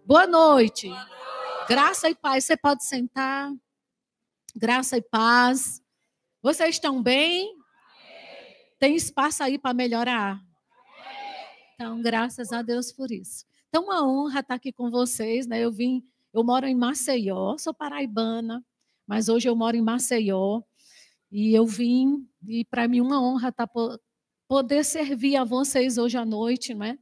Boa noite. Graça e paz. Você pode sentar. Graça e paz. Vocês estão bem? Tem espaço aí para melhorar? Então, graças a Deus por isso. Então, uma honra estar aqui com vocês, né? Eu moro em Maceió, sou paraibana, mas hoje eu moro em Maceió e eu vim e para mim uma honra poder servir a vocês hoje à noite, né?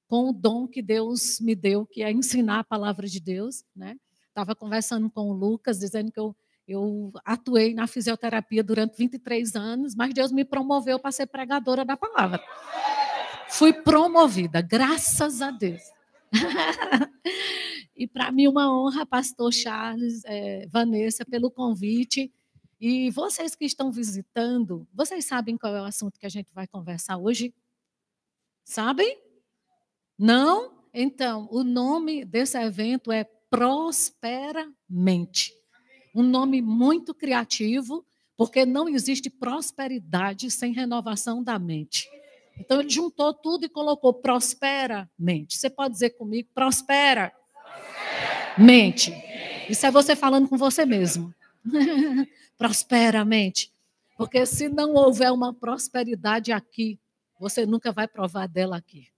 Com o dom que Deus me deu, que é ensinar a palavra de Deus, né? Estava conversando com o Lucas, dizendo que eu atuei na fisioterapia durante 23 anos, mas Deus me promoveu para ser pregadora da palavra. Fui promovida, graças a Deus. E para mim uma honra, pastor Charles, Vanessa, pelo convite. E vocês que estão visitando, vocês sabem qual é o assunto que a gente vai conversar hoje? Sabem? Não? Então, o nome desse evento é Prosperamente. Um nome muito criativo, porque não existe prosperidade sem renovação da mente. Então, ele juntou tudo e colocou prosperamente. Você pode dizer comigo, prospera. Mente. Isso é você falando com você mesmo. Prosperamente. Porque se não houver uma prosperidade aqui, você nunca vai provar dela aqui.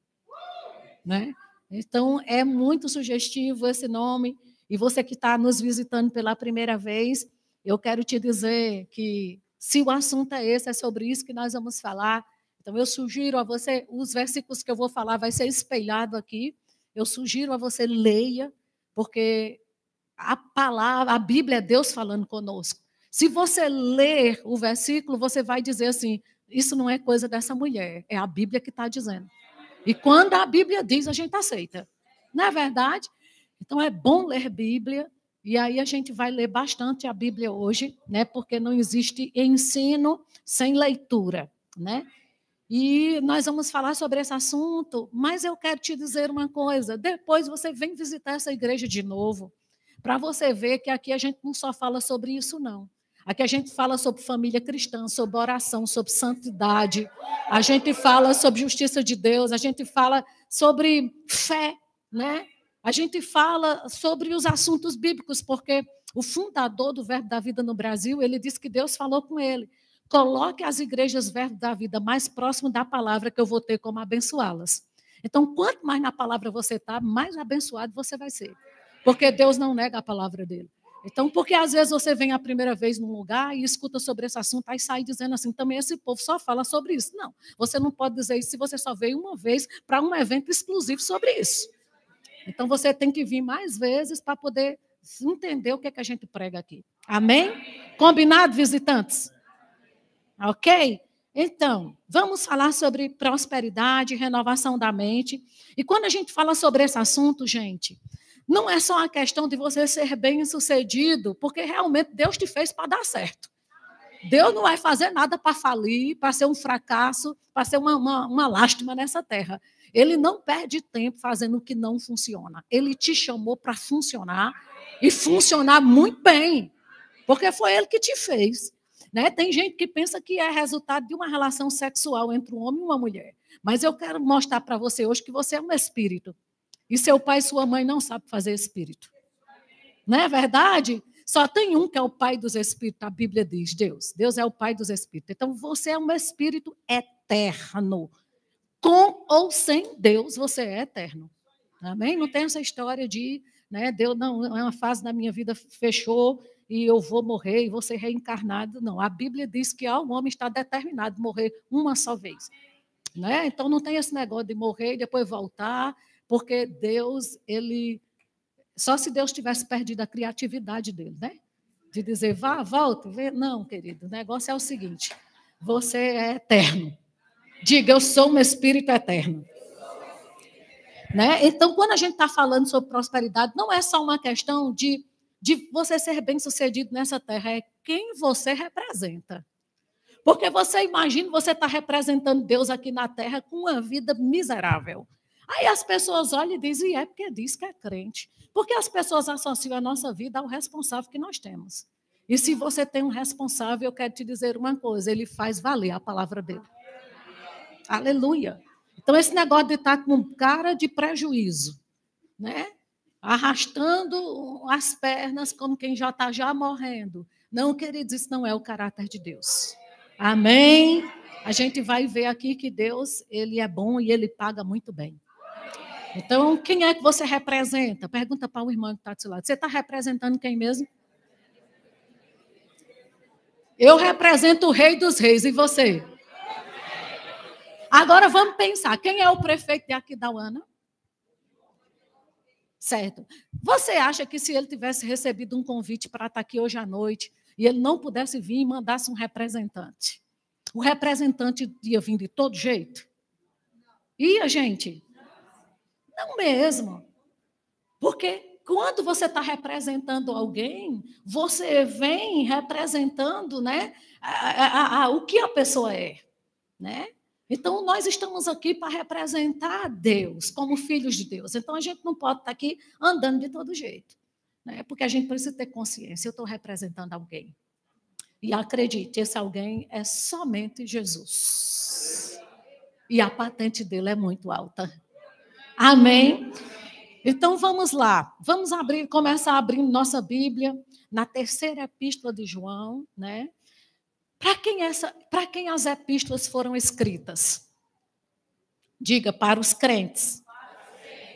Né? Então, é muito sugestivo esse nome. E você que está nos visitando pela primeira vez, eu quero te dizer que, se o assunto é esse, é sobre isso que nós vamos falar. Então, eu sugiro a você, os versículos que eu vou falar vai ser espelhado aqui. Eu sugiro a você leia, porque a palavra, a Bíblia é Deus falando conosco. Se você ler o versículo, você vai dizer assim, isso não é coisa dessa mulher, é a Bíblia que está dizendo. E quando a Bíblia diz, a gente aceita. Não é verdade? Então é bom ler Bíblia, e aí a gente vai ler bastante a Bíblia hoje, né? Porque não existe ensino sem leitura, né? E nós vamos falar sobre esse assunto, mas eu quero te dizer uma coisa, depois você vem visitar essa igreja de novo, para você ver que aqui a gente não só fala sobre isso, não. Aqui a gente fala sobre família cristã, sobre oração, sobre santidade, a gente fala sobre justiça de Deus, a gente fala sobre fé, né? A gente fala sobre os assuntos bíblicos, porque o fundador do Verbo da Vida no Brasil, ele disse que Deus falou com ele. Coloque as igrejas Verbo da Vida mais próximo da palavra que eu vou ter como abençoá-las. Então, quanto mais na palavra você está, mais abençoado você vai ser. Porque Deus não nega a palavra dele. Então, porque às vezes você vem a primeira vez num lugar e escuta sobre esse assunto, aí sai dizendo assim, também esse povo só fala sobre isso. Não, você não pode dizer isso se você só veio uma vez para um evento exclusivo sobre isso. Então, você tem que vir mais vezes para poder entender o que é que a gente prega aqui. Amém? Combinado, visitantes? Ok? Então, vamos falar sobre prosperidade, renovação da mente. E quando a gente fala sobre esse assunto, gente, não é só a questão de você ser bem-sucedido, porque realmente Deus te fez para dar certo. Deus não vai fazer nada para falir, para ser um fracasso, para ser uma lástima nessa terra. Ele não perde tempo fazendo o que não funciona. Ele te chamou para funcionar e funcionar muito bem, porque foi Ele que te fez. Né? Tem gente que pensa que é resultado de uma relação sexual entre um homem e uma mulher. Mas eu quero mostrar para você hoje que você é um espírito. E seu pai e sua mãe não sabem fazer espírito. Não é verdade? Só tem um que é o pai dos espíritos, a Bíblia diz, Deus. Deus é o pai dos espíritos. Então, você é um espírito eterno. Com ou sem Deus, você é eterno. Amém? Não tem essa história de, né, Deus, não, é uma fase da minha vida fechou e eu vou morrer e vou ser reencarnado. Não, a Bíblia diz que o homem está determinado a morrer uma só vez. Né? Então, não tem esse negócio de morrer e depois voltar, porque Deus, ele... Só se Deus tivesse perdido a criatividade dele, né? De dizer, vá, volte. Não, querido, o negócio é o seguinte, você é eterno. Diga, eu sou um espírito eterno. Né? Então, quando a gente está falando sobre prosperidade, não é só uma questão de você ser bem-sucedido nessa terra, é quem você representa. Porque você imagina, você está representando Deus aqui na terra com uma vida miserável. Aí as pessoas olham e dizem, é porque diz que é crente. Porque as pessoas associam a nossa vida ao responsável que nós temos. E se você tem um responsável, eu quero te dizer uma coisa, ele faz valer a palavra dele. Aleluia. Então, esse negócio de estar com cara de prejuízo, né? arrastando as pernas como quem já está já morrendo. Não, queridos, isso não é o caráter de Deus. Amém? A gente vai ver aqui que Deus, ele é bom e ele paga muito bem. Então, quem é que você representa? Pergunta para o irmão que está do seu lado. Você está representando quem mesmo? Eu represento o Rei dos Reis, e você? Agora vamos pensar, quem é o prefeito de Aquidauana? Certo. Você acha que se ele tivesse recebido um convite para estar aqui hoje à noite, e ele não pudesse vir e mandasse um representante, o representante ia vir de todo jeito? Ia, gente? Não mesmo. Porque quando você está representando alguém, você vem representando, né, o que a pessoa é, né? Então, nós estamos aqui para representar Deus, como filhos de Deus. Então, a gente não pode estar aqui andando de todo jeito, né? Porque a gente precisa ter consciência, eu estou representando alguém. E acredite, esse alguém é somente Jesus. E a patente dele é muito alta. Amém? Então vamos lá, vamos começar abrindo nossa Bíblia na terceira epístola de João, né? Para quem as epístolas foram escritas? Diga, para os crentes.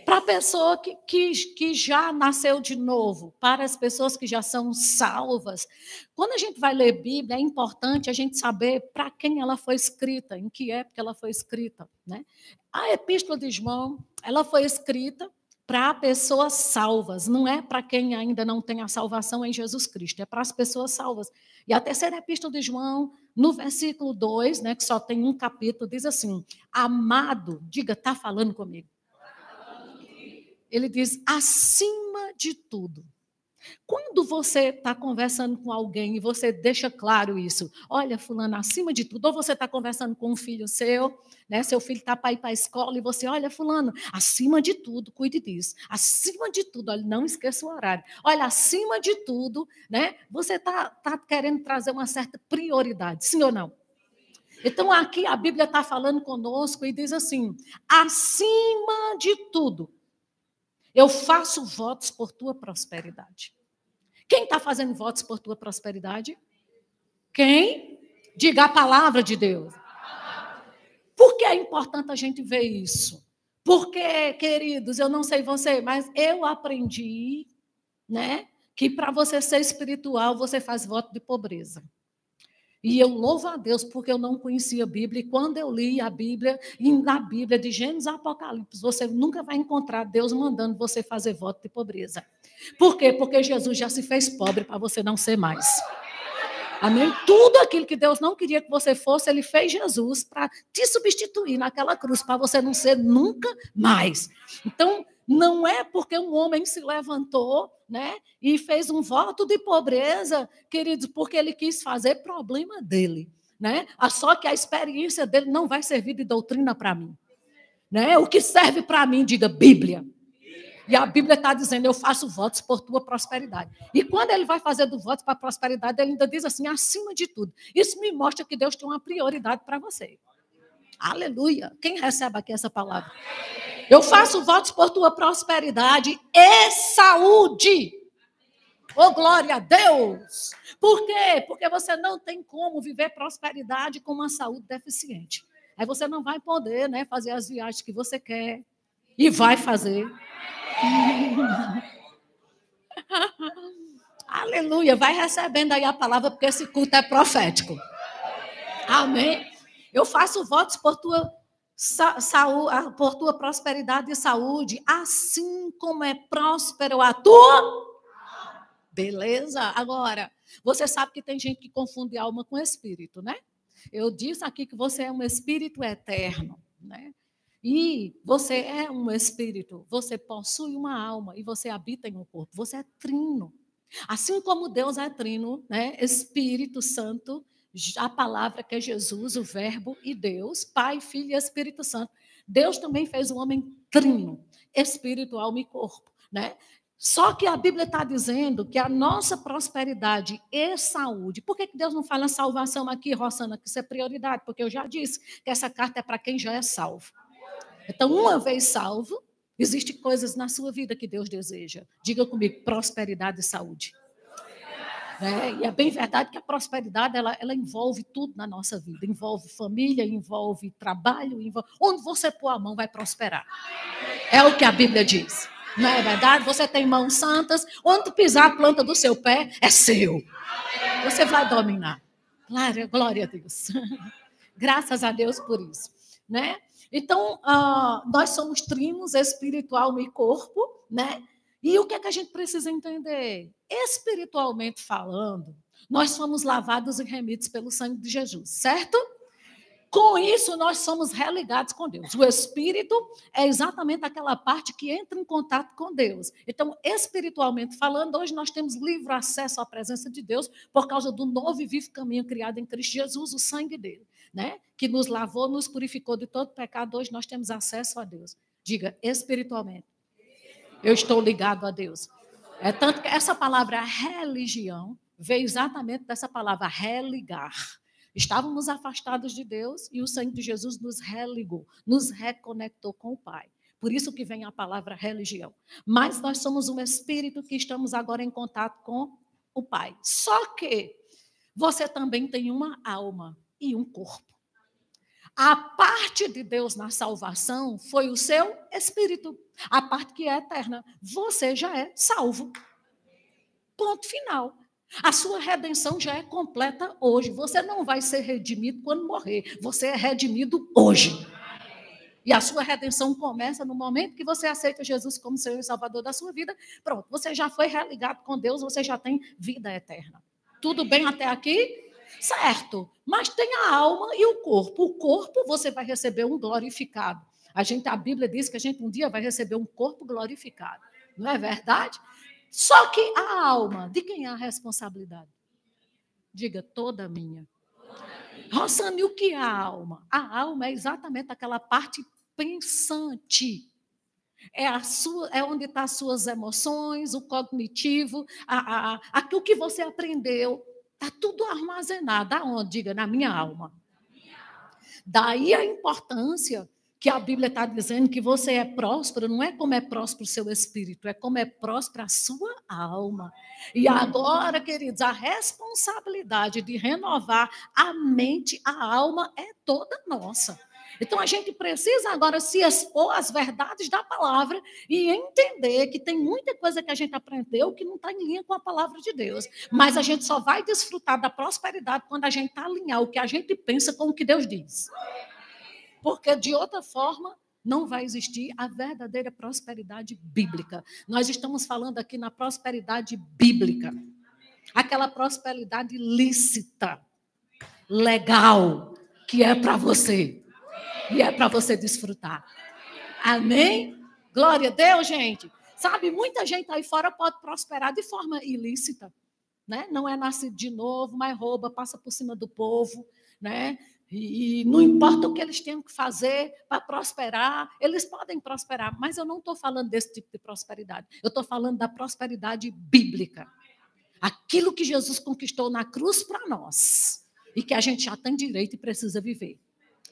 Para a pessoa que já nasceu de novo, para as pessoas que já são salvas. Quando a gente vai ler Bíblia, é importante a gente saber para quem ela foi escrita, em que época ela foi escrita, né? A epístola de João, ela foi escrita para pessoas salvas, não é para quem ainda não tem a salvação em Jesus Cristo, é para as pessoas salvas. E a terceira epístola de João, no versículo 2, né, que só tem um capítulo, diz assim: amado, diga, está falando comigo. Ele diz, acima de tudo. Quando você está conversando com alguém e você deixa claro isso, olha, fulano, acima de tudo, ou você está conversando com um filho seu, né, seu filho está para ir para a escola e você, olha, fulano, acima de tudo, cuide disso. Acima de tudo, olha, não esqueça o horário. Olha, acima de tudo, né, você está querendo trazer uma certa prioridade, sim ou não? Então, aqui a Bíblia está falando conosco e diz assim, acima de tudo, eu faço votos por tua prosperidade. Quem está fazendo votos por tua prosperidade? Quem? Diga a palavra de Deus. Por que é importante a gente ver isso? Porque, queridos, eu não sei você, mas eu aprendi, né, que para você ser espiritual, você faz voto de pobreza. E eu louvo a Deus porque eu não conhecia a Bíblia. E quando eu li a Bíblia, e na Bíblia de Gênesis a Apocalipse, você nunca vai encontrar Deus mandando você fazer voto de pobreza. Por quê? Porque Jesus já se fez pobre para você não ser mais. Amém? Tudo aquilo que Deus não queria que você fosse, Ele fez Jesus para te substituir naquela cruz, para você não ser nunca mais. Então, não é porque um homem se levantou, né, e fez um voto de pobreza, queridos, porque ele quis fazer problema dele, né? Só que a experiência dele não vai servir de doutrina para mim, né? O que serve para mim, diga Bíblia. E a Bíblia está dizendo, eu faço votos por tua prosperidade. E quando ele vai fazer do voto para a prosperidade, ele ainda diz assim, acima de tudo. Isso me mostra que Deus tem uma prioridade para você. Aleluia. Quem recebe aqui essa palavra? Eu faço votos por tua prosperidade e saúde. Oh, glória a Deus! Por quê? Porque você não tem como viver prosperidade com uma saúde deficiente. Aí você não vai poder, né, fazer as viagens que você quer e vai fazer. Aleluia, vai recebendo aí a palavra, porque esse culto é profético. Amém? Eu faço votos por tua saúde, por tua prosperidade e saúde, assim como é próspero a tua. Beleza? Agora, você sabe que tem gente que confunde alma com espírito, né? Eu disse aqui que você é um espírito eterno, né? E você é um espírito, você possui uma alma e você habita em um corpo. Você é trino. Assim como Deus é trino, né? Espírito Santo, a palavra que é Jesus, o Verbo e Deus, Pai, Filho e Espírito Santo. Deus também fez o homem trino, espírito, alma e corpo, né? Só que a Bíblia está dizendo que a nossa prosperidade e saúde. Por que Deus não fala salvação aqui, Rosana, que isso é prioridade? Porque eu já disse que essa carta é para quem já é salvo. Então, uma vez salvo, Existem coisas na sua vida que Deus deseja. Diga comigo, prosperidade e saúde. E é bem verdade que a prosperidade ela envolve tudo na nossa vida. Envolve família, envolve trabalho, onde você pôr a mão vai prosperar. É o que a Bíblia diz. Não é verdade? Você tem mãos santas, onde tu pisar a planta do seu pé, é seu. Você vai dominar. Glória a Deus. Graças a Deus por isso. Né? Então, nós somos trinos, espiritual e corpo, né? E o que é que a gente precisa entender? Espiritualmente falando, nós somos lavados e remidos pelo sangue de Jesus, certo? Com isso, nós somos religados com Deus. O Espírito é exatamente aquela parte que entra em contato com Deus. Então, espiritualmente falando, hoje nós temos livre acesso à presença de Deus por causa do novo e vivo caminho criado em Cristo Jesus, o sangue dele, né? Que nos lavou, nos purificou de todo pecado. Hoje nós temos acesso a Deus. Diga, espiritualmente. Eu estou ligado a Deus. É tanto que essa palavra religião veio exatamente dessa palavra religar. Estávamos afastados de Deus e o sangue de Jesus nos religou, nos reconectou com o Pai. Por isso que vem a palavra religião. Mas nós somos um espírito que estamos agora em contato com o Pai. Só que você também tem uma alma e um corpo. A parte de Deus na salvação foi o seu espírito. A parte que é eterna. Você já é salvo. Ponto final. A sua redenção já é completa hoje. Você não vai ser redimido quando morrer. Você é redimido hoje. E a sua redenção começa no momento que você aceita Jesus como Senhor e Salvador da sua vida. Pronto, você já foi religado com Deus, você já tem vida eterna. Tudo bem até aqui? Certo. Mas tem a alma e o corpo. O corpo você vai receber um glorificado. A Bíblia diz que a gente um dia vai receber um corpo glorificado. Não é verdade? Só que a alma, de quem é a responsabilidade? Diga, toda minha. Rosane, o que é a alma? A alma é exatamente aquela parte pensante. É onde estão as suas emoções, o cognitivo, aquilo que você aprendeu. Está tudo armazenado. Aonde? Diga, na minha alma. Daí a importância que a Bíblia está dizendo que você é próspero, não é como é próspero o seu espírito, é como é próspero a sua alma. E agora, queridos, a responsabilidade de renovar a mente, a alma, é toda nossa. Então, a gente precisa agora se expor às verdades da palavra e entender que tem muita coisa que a gente aprendeu que não está em linha com a palavra de Deus. Mas a gente só vai desfrutar da prosperidade quando a gente está alinhar o que a gente pensa com o que Deus diz. Porque, de outra forma, não vai existir a verdadeira prosperidade bíblica. Nós estamos falando aqui na prosperidade bíblica. Aquela prosperidade lícita, legal, que é para você. E é para você desfrutar. Amém? Glória a Deus, gente. Sabe, muita gente aí fora pode prosperar de forma ilícita. Né? Não é nascido de novo, mas rouba, passa por cima do povo, né? E não importa o que eles tenham que fazer para prosperar, eles podem prosperar, mas eu não estou falando desse tipo de prosperidade. Eu estou falando da prosperidade bíblica. Aquilo que Jesus conquistou na cruz para nós e que a gente já tem direito e precisa viver.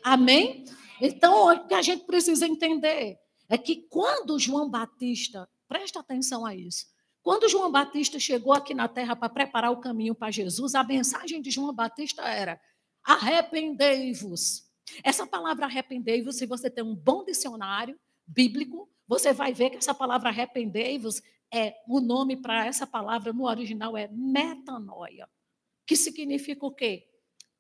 Amém? Então, o que a gente precisa entender é que quando João Batista, presta atenção a isso, quando João Batista chegou aqui na terra para preparar o caminho para Jesus, a mensagem de João Batista era: arrependei-vos. Essa palavra arrependei-vos, se você tem um bom dicionário bíblico, você vai ver que essa palavra arrependei-vos, o nome para essa palavra no original é metanoia, que significa o quê?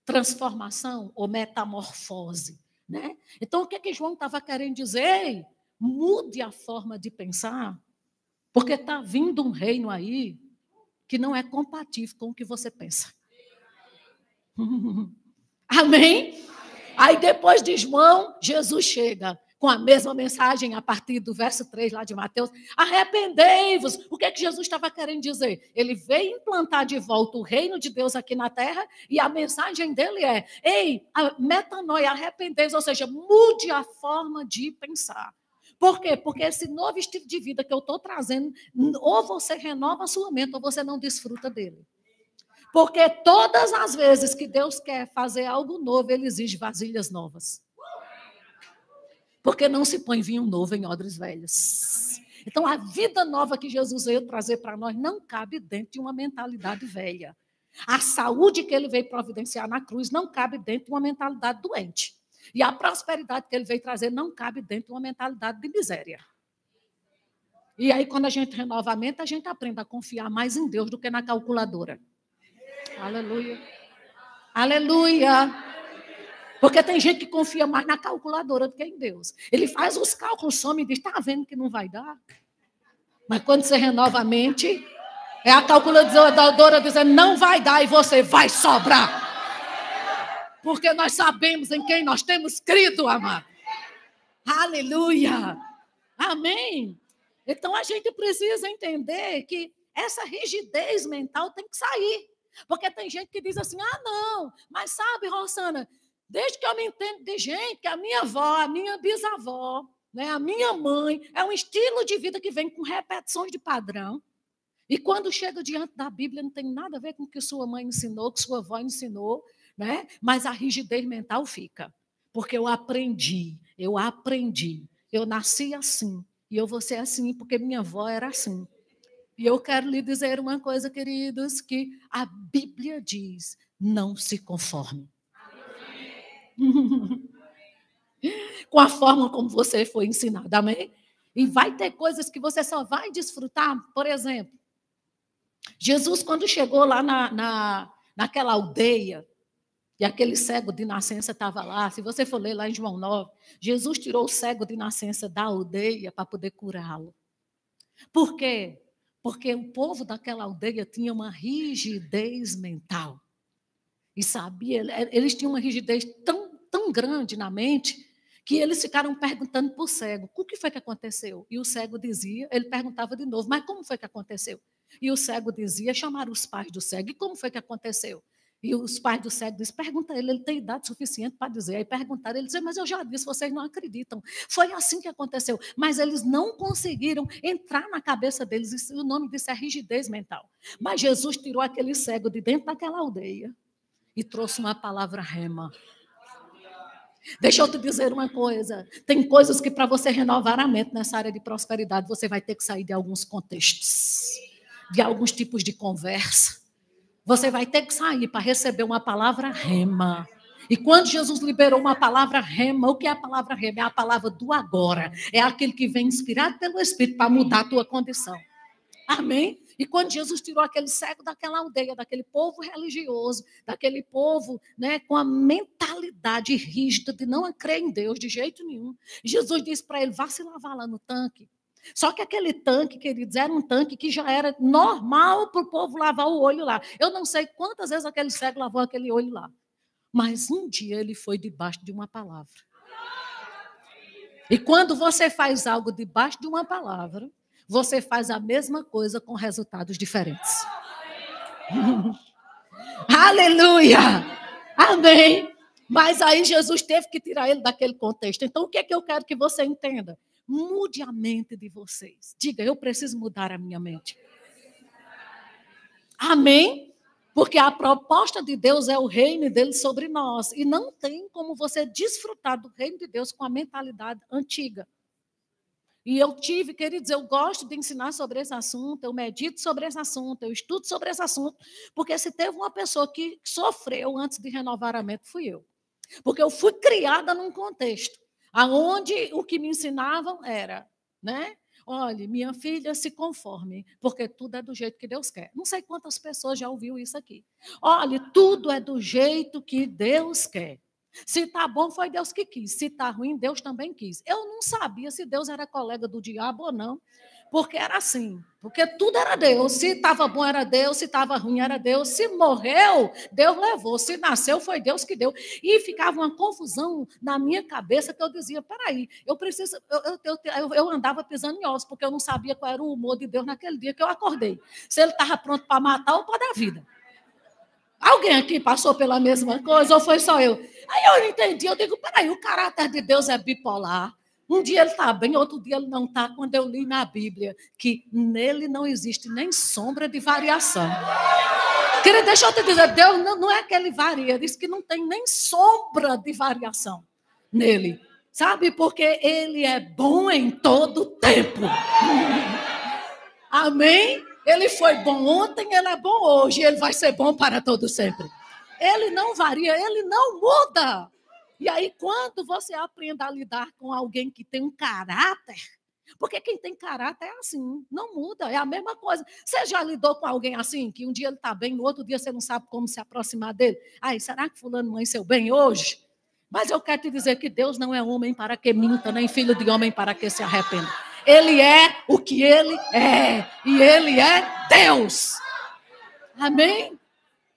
Transformação ou metamorfose. Né? Então, o que João estava querendo dizer? Ei, mude a forma de pensar, porque está vindo um reino aí que não é compatível com o que você pensa. Amém? Aí depois de João, Jesus chega com a mesma mensagem a partir do verso 3 lá de Mateus. Arrependei-vos. O que Jesus estava querendo dizer? Ele veio implantar de volta o reino de Deus aqui na terra e a mensagem dele é: ei, metanoia, arrependei-vos, ou seja, mude a forma de pensar. Por quê? Porque esse novo estilo de vida que eu estou trazendo, ou você renova a sua mente ou você não desfruta dele. Porque todas as vezes que Deus quer fazer algo novo, Ele exige vasilhas novas. Porque não se põe vinho novo em odres velhas. Então, a vida nova que Jesus veio trazer para nós não cabe dentro de uma mentalidade velha. A saúde que ele veio providenciar na cruz não cabe dentro de uma mentalidade doente. E a prosperidade que ele veio trazer não cabe dentro de uma mentalidade de miséria. E aí, quando a gente renova a mente, a gente aprende a confiar mais em Deus do que na calculadora. Aleluia. Aleluia. Porque tem gente que confia mais na calculadora do que em Deus. Ele faz os cálculos, some e diz, está vendo que não vai dar? Mas quando você renova a mente, é a calculadora dizendo, não vai dar e você vai sobrar. Porque nós sabemos em quem nós temos crido, amado. Aleluia. Amém. Então, a gente precisa entender que essa rigidez mental tem que sair. Porque tem gente que diz assim, não, mas sabe, Rosana, desde que eu me entendo de gente, que a minha avó, a minha bisavó, né, a minha mãe, é um estilo de vida que vem com repetições de padrão. E quando chega diante da Bíblia, não tem nada a ver com o que sua mãe ensinou, que sua avó ensinou, né? Mas a rigidez mental fica. Porque eu aprendi, eu nasci assim, e eu vou ser assim, porque minha avó era assim. E eu quero lhe dizer uma coisa, queridos, que a Bíblia diz, não se conforme. Com a forma como você foi ensinado, amém? E vai ter coisas que você só vai desfrutar, por exemplo, Jesus, quando chegou lá naquela aldeia, e aquele cego de nascença estava lá, se você for ler lá em João 9, Jesus tirou o cego de nascença da aldeia para poder curá-lo. Por quê? Porque o povo daquela aldeia tinha uma rigidez mental. E sabia, eles tinham uma rigidez tão grande na mente, que eles ficaram perguntando para o cego, o que foi que aconteceu? E o cego dizia, ele perguntava de novo, mas como foi que aconteceu? E o cego dizia, chamaram os pais do cego, e como foi que aconteceu? E os pais do cego disseram, pergunta ele tem idade suficiente para dizer. Aí perguntaram, ele disse, mas eu já disse, vocês não acreditam. Foi assim que aconteceu. Mas eles não conseguiram entrar na cabeça deles, e o nome disso é rigidez mental. Mas Jesus tirou aquele cego de dentro daquela aldeia e trouxe uma palavra rema. Deixa eu te dizer uma coisa, tem coisas que para você renovar a mente nessa área de prosperidade, você vai ter que sair de alguns contextos, de alguns tipos de conversa. Você vai ter que sair para receber uma palavra rema. E quando Jesus liberou uma palavra rema, o que é a palavra rema? É a palavra do agora. É aquele que vem inspirado pelo Espírito para mudar a tua condição. Amém? E quando Jesus tirou aquele cego daquela aldeia, daquele povo religioso, daquele povo, né, com a mentalidade rígida de não crer em Deus de jeito nenhum, Jesus disse para ele, vá se lavar lá no tanque. Só que aquele tanque, queridos, era um tanque que já era normal para o povo lavar o olho lá. Eu não sei quantas vezes aquele cego lavou aquele olho lá. Mas um dia ele foi debaixo de uma palavra. E quando você faz algo debaixo de uma palavra, você faz a mesma coisa com resultados diferentes. Aleluia! Amém! Mas aí Jesus teve que tirar ele daquele contexto. Então, o que é que eu quero que você entenda? Mude a mente de vocês. Diga, eu preciso mudar a minha mente. Amém? Porque a proposta de Deus é o reino dele sobre nós. E não tem como você desfrutar do reino de Deus com a mentalidade antiga. E eu tive, queridos, eu gosto de ensinar sobre esse assunto, eu medito sobre esse assunto, eu estudo sobre esse assunto, porque se teve uma pessoa que sofreu antes de renovar a mente, fui eu. Porque eu fui criada num contexto onde o que me ensinavam era, né? Olha, minha filha, se conforme, porque tudo é do jeito que Deus quer. Não sei quantas pessoas já ouviram isso aqui. Olha, tudo é do jeito que Deus quer. Se está bom, foi Deus que quis. Se está ruim, Deus também quis. Eu não sabia se Deus era colega do diabo ou não, porque era assim. Porque tudo era Deus. Se estava bom, era Deus. Se estava ruim, era Deus. Se morreu, Deus levou. Se nasceu, foi Deus que deu. E ficava uma confusão na minha cabeça que eu dizia, peraí, eu preciso... Eu andava pisando em ossos, porque eu não sabia qual era o humor de Deus naquele dia que eu acordei. Se ele estava pronto para matar ou para dar vida. Alguém aqui passou pela mesma coisa ou foi só eu? Aí eu entendi, eu digo, peraí, o caráter de Deus é bipolar. Um dia ele está bem, outro dia ele não está. Quando eu li na Bíblia que nele não existe nem sombra de variação. Querida, deixa eu te dizer, Deus não é que ele varia, diz que não tem nem sombra de variação nele. Sabe? Porque ele é bom em todo tempo. Amém? Ele foi bom ontem, ele é bom hoje, ele vai ser bom para todo sempre. Ele não varia, ele não muda. E aí, quando você aprende a lidar com alguém que tem um caráter, porque quem tem caráter é assim, não muda, é a mesma coisa. Você já lidou com alguém assim, que um dia ele está bem, no outro dia você não sabe como se aproximar dele? Ai, será que fulano amanheceu bem hoje? Mas eu quero te dizer que Deus não é homem para que minta, nem filho de homem para que se arrependa. Ele é o que ele é, e ele é Deus. Amém?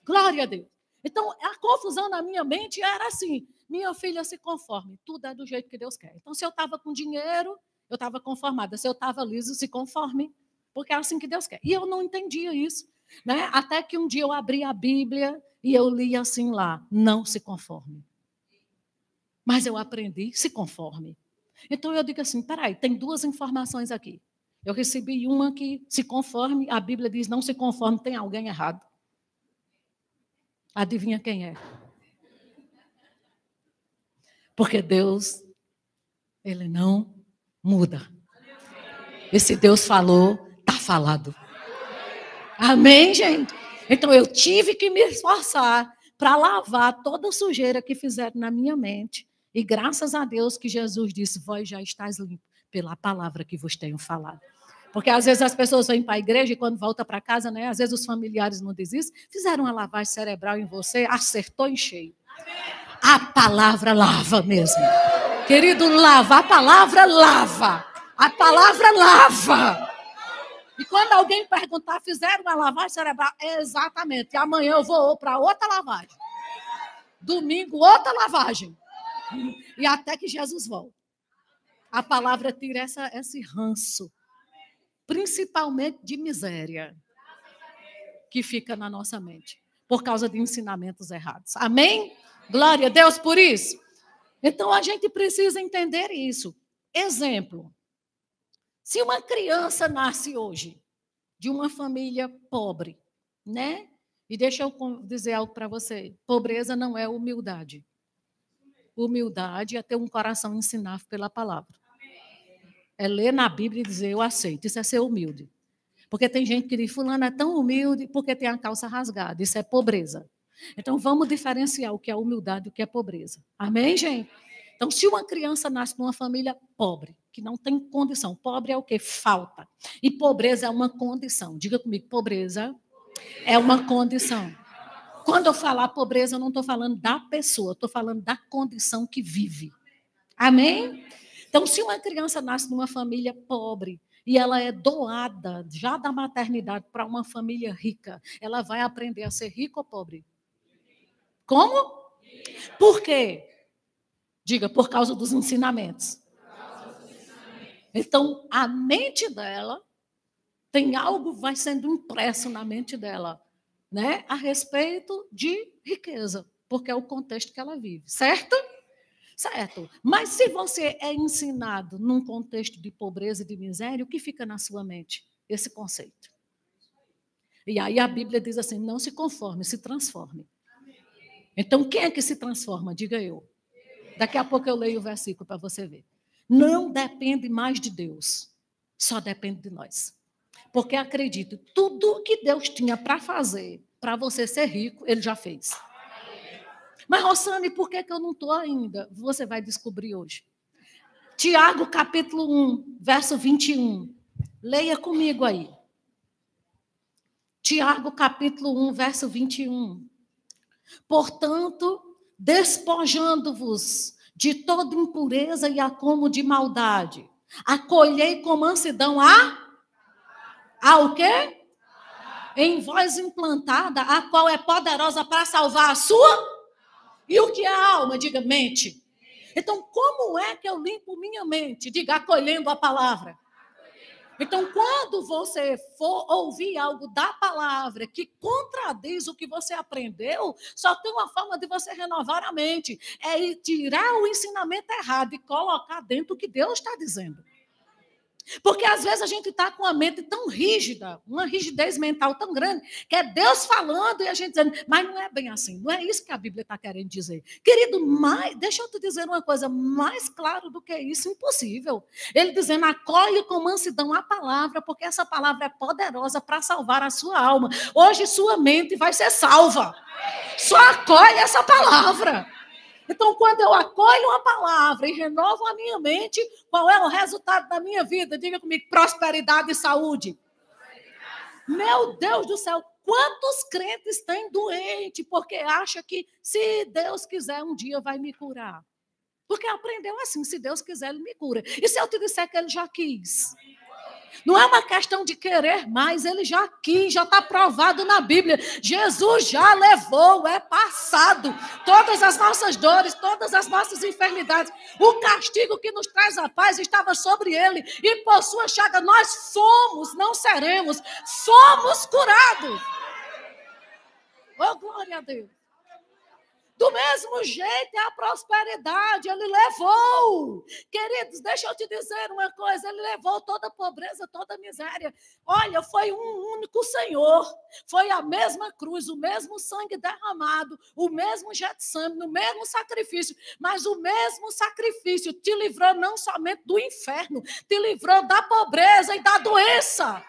Glória a Deus. Então, a confusão na minha mente era assim: minha filha, se conforme, tudo é do jeito que Deus quer. Então, se eu estava com dinheiro, eu estava conformada. Se eu estava liso, se conforme, porque é assim que Deus quer. E eu não entendia isso, né? Até que um dia eu abri a Bíblia e eu li assim lá: não se conforme. Mas eu aprendi, se conforme. Então eu digo assim, peraí, tem duas informações aqui. Eu recebi uma que se conforme, a Bíblia diz não se conforme, tem alguém errado. Adivinha quem é? Porque Deus, ele não muda. E se Deus falou, está falado. Amém, gente? Então eu tive que me esforçar para lavar toda a sujeira que fizeram na minha mente. E graças a Deus que Jesus disse, vós já estáis limpos pela palavra que vos tenho falado. Porque às vezes as pessoas vêm para a igreja e quando voltam para casa, né, às vezes os familiares não dizem isso, fizeram uma lavagem cerebral em você, acertou em cheio. A palavra lava mesmo. Querido, lava, a palavra lava. A palavra lava. E quando alguém perguntar, fizeram uma lavagem cerebral? Exatamente. E amanhã eu vou para outra lavagem. Domingo, outra lavagem. E até que Jesus volte. A palavra tira esse ranço. Principalmente de miséria. Que fica na nossa mente. Por causa de ensinamentos errados. Amém? Glória a Deus por isso. Então a gente precisa entender isso. Exemplo. Se uma criança nasce hoje de uma família pobre, né? E deixa eu dizer algo para você. Pobreza não é humildade. Humildade é ter um coração ensinável pela palavra. É ler na Bíblia e dizer, eu aceito. Isso é ser humilde. Porque tem gente que diz, fulano é tão humilde porque tem a calça rasgada. Isso é pobreza. Então, vamos diferenciar o que é humildade e o que é pobreza. Amém, gente? Então, se uma criança nasce numa família pobre, que não tem condição, pobre é o quê? Falta. E pobreza é uma condição. Diga comigo, pobreza é uma condição. Quando eu falar pobreza, eu não estou falando da pessoa, estou falando da condição que vive. Amém? Então, se uma criança nasce numa família pobre e ela é doada já da maternidade para uma família rica, ela vai aprender a ser rica ou pobre? Como? Por quê? Diga, por causa dos ensinamentos. Então, a mente dela tem algo vai sendo impresso na mente dela, né, a respeito de riqueza, porque é o contexto que ela vive, certo? Certo. Mas se você é ensinado num contexto de pobreza e de miséria, o que fica na sua mente? Esse conceito. E aí a Bíblia diz assim, não se conforme, se transforme. Então, quem é que se transforma? Diga eu. Daqui a pouco eu leio o versículo para você ver. Não depende mais de Deus, só depende de nós. Porque acredito, tudo que Deus tinha para fazer, para você ser rico, Ele já fez. Mas, Rosane, por que eu não estou ainda? Você vai descobrir hoje. Tiago, capítulo 1, verso 21. Leia comigo aí. Tiago, capítulo 1, verso 21. Portanto, despojando-vos de toda impureza e acúmulo de maldade, acolhei com mansidão o quê? Em vós implantada, a qual é poderosa para salvar a sua. E o que é a alma? Diga, mente. Então, como é que eu limpo minha mente? Diga, acolhendo a palavra. Então, quando você for ouvir algo da palavra que contradiz o que você aprendeu, só tem uma forma de você renovar a mente. É tirar o ensinamento errado e colocar dentro o que Deus está dizendo. Porque às vezes a gente está com a mente tão rígida, uma rigidez mental tão grande, que é Deus falando e a gente dizendo, mas não é bem assim, não é isso que a Bíblia está querendo dizer. Querido, deixa eu te dizer uma coisa, mais claro do que isso, impossível. Ele dizendo, acolhe com mansidão a palavra, porque essa palavra é poderosa para salvar a sua alma. Hoje sua mente vai ser salva. Só acolhe essa palavra. Então, quando eu acolho uma palavra e renovo a minha mente, qual é o resultado da minha vida? Diga comigo, prosperidade e saúde. Meu Deus do céu, quantos crentes têm doente porque acha que se Deus quiser um dia vai me curar? Porque aprendeu assim, se Deus quiser ele me cura. E se eu te disser que ele já quis? Não é uma questão de querer mais, ele já quis, já está provado na Bíblia. Jesus já levou, é passado, todas as nossas dores, todas as nossas enfermidades. O castigo que nos traz a paz estava sobre ele, e por sua chaga nós fomos, não seremos, somos curados. Oh, glória a Deus. Do mesmo jeito é a prosperidade, ele levou. Queridos, deixa eu te dizer uma coisa, ele levou toda a pobreza, toda a miséria. Olha, foi um único Senhor, foi a mesma cruz, o mesmo sangue derramado, o mesmo Getsemane, o mesmo sacrifício, mas o mesmo sacrifício te livrou não somente do inferno, te livrou da pobreza e da doença.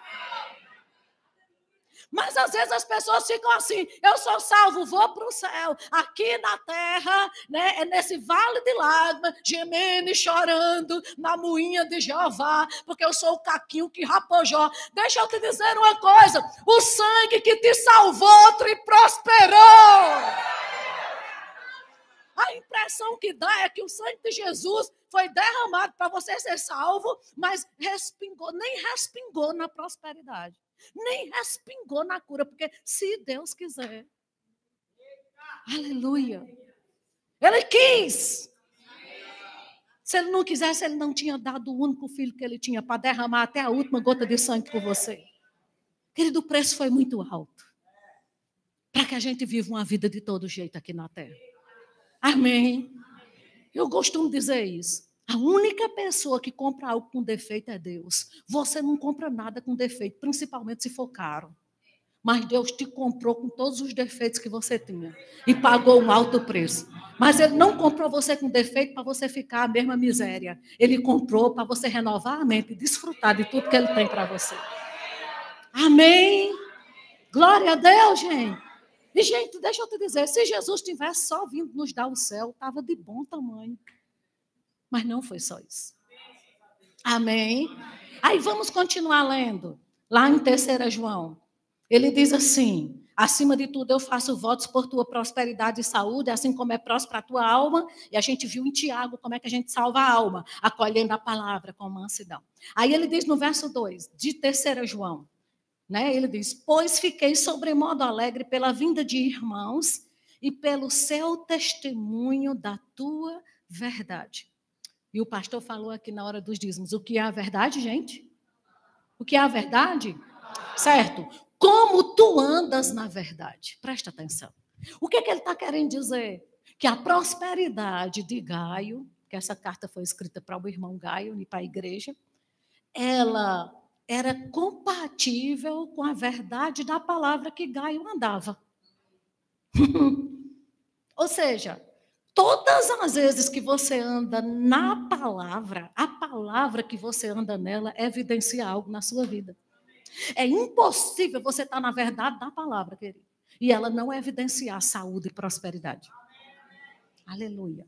Mas às vezes as pessoas ficam assim, eu sou salvo, vou para o céu. Aqui na terra, né, é nesse vale de lágrimas, gemendo e chorando na moinha de Jeová, porque eu sou o caquinho que rapojó. Deixa eu te dizer uma coisa, o sangue que te salvou te prosperou. A impressão que dá é que o sangue de Jesus foi derramado para você ser salvo, mas nem respingou na prosperidade. Nem respingou na cura, porque se Deus quiser. Aleluia. Ele quis. Se ele não quisesse, ele não tinha dado o único filho que ele tinha para derramar até a última gota de sangue por você. Querido, o preço foi muito alto. Para que a gente viva uma vida de todo jeito aqui na terra. Amém. Eu costumo dizer isso. A única pessoa que compra algo com defeito é Deus. Você não compra nada com defeito, principalmente se for caro. Mas Deus te comprou com todos os defeitos que você tinha e pagou um alto preço. Mas Ele não comprou você com defeito para você ficar a mesma miséria. Ele comprou para você renovar a mente e desfrutar de tudo que Ele tem para você. Amém? Glória a Deus, gente. E, gente, deixa eu te dizer, se Jesus tivesse só vindo nos dar o céu, estava de bom tamanho. Mas não foi só isso. Amém? Aí vamos continuar lendo. Lá em 3 João. Ele diz assim, acima de tudo eu faço votos por tua prosperidade e saúde, assim como é próspera a tua alma. E a gente viu em Tiago como é que a gente salva a alma, acolhendo a palavra com mansidão. Aí ele diz no verso 2, de 3 João. Né? Ele diz, pois fiquei sobremodo alegre pela vinda de irmãos e pelo seu testemunho da tua verdade. E o pastor falou aqui na hora dos dízimos, o que é a verdade, gente? O que é a verdade? Certo? Como tu andas na verdade? Presta atenção. O que é que ele está querendo dizer? Que a prosperidade de Gaio, que essa carta foi escrita para o irmão Gaio e para a igreja, ela era compatível com a verdade da palavra que Gaio andava. Ou seja, todas as vezes que você anda na palavra, a palavra que você anda nela evidencia algo na sua vida. É impossível você estar na verdade da palavra, querido, e ela não evidenciar saúde e prosperidade. Aleluia.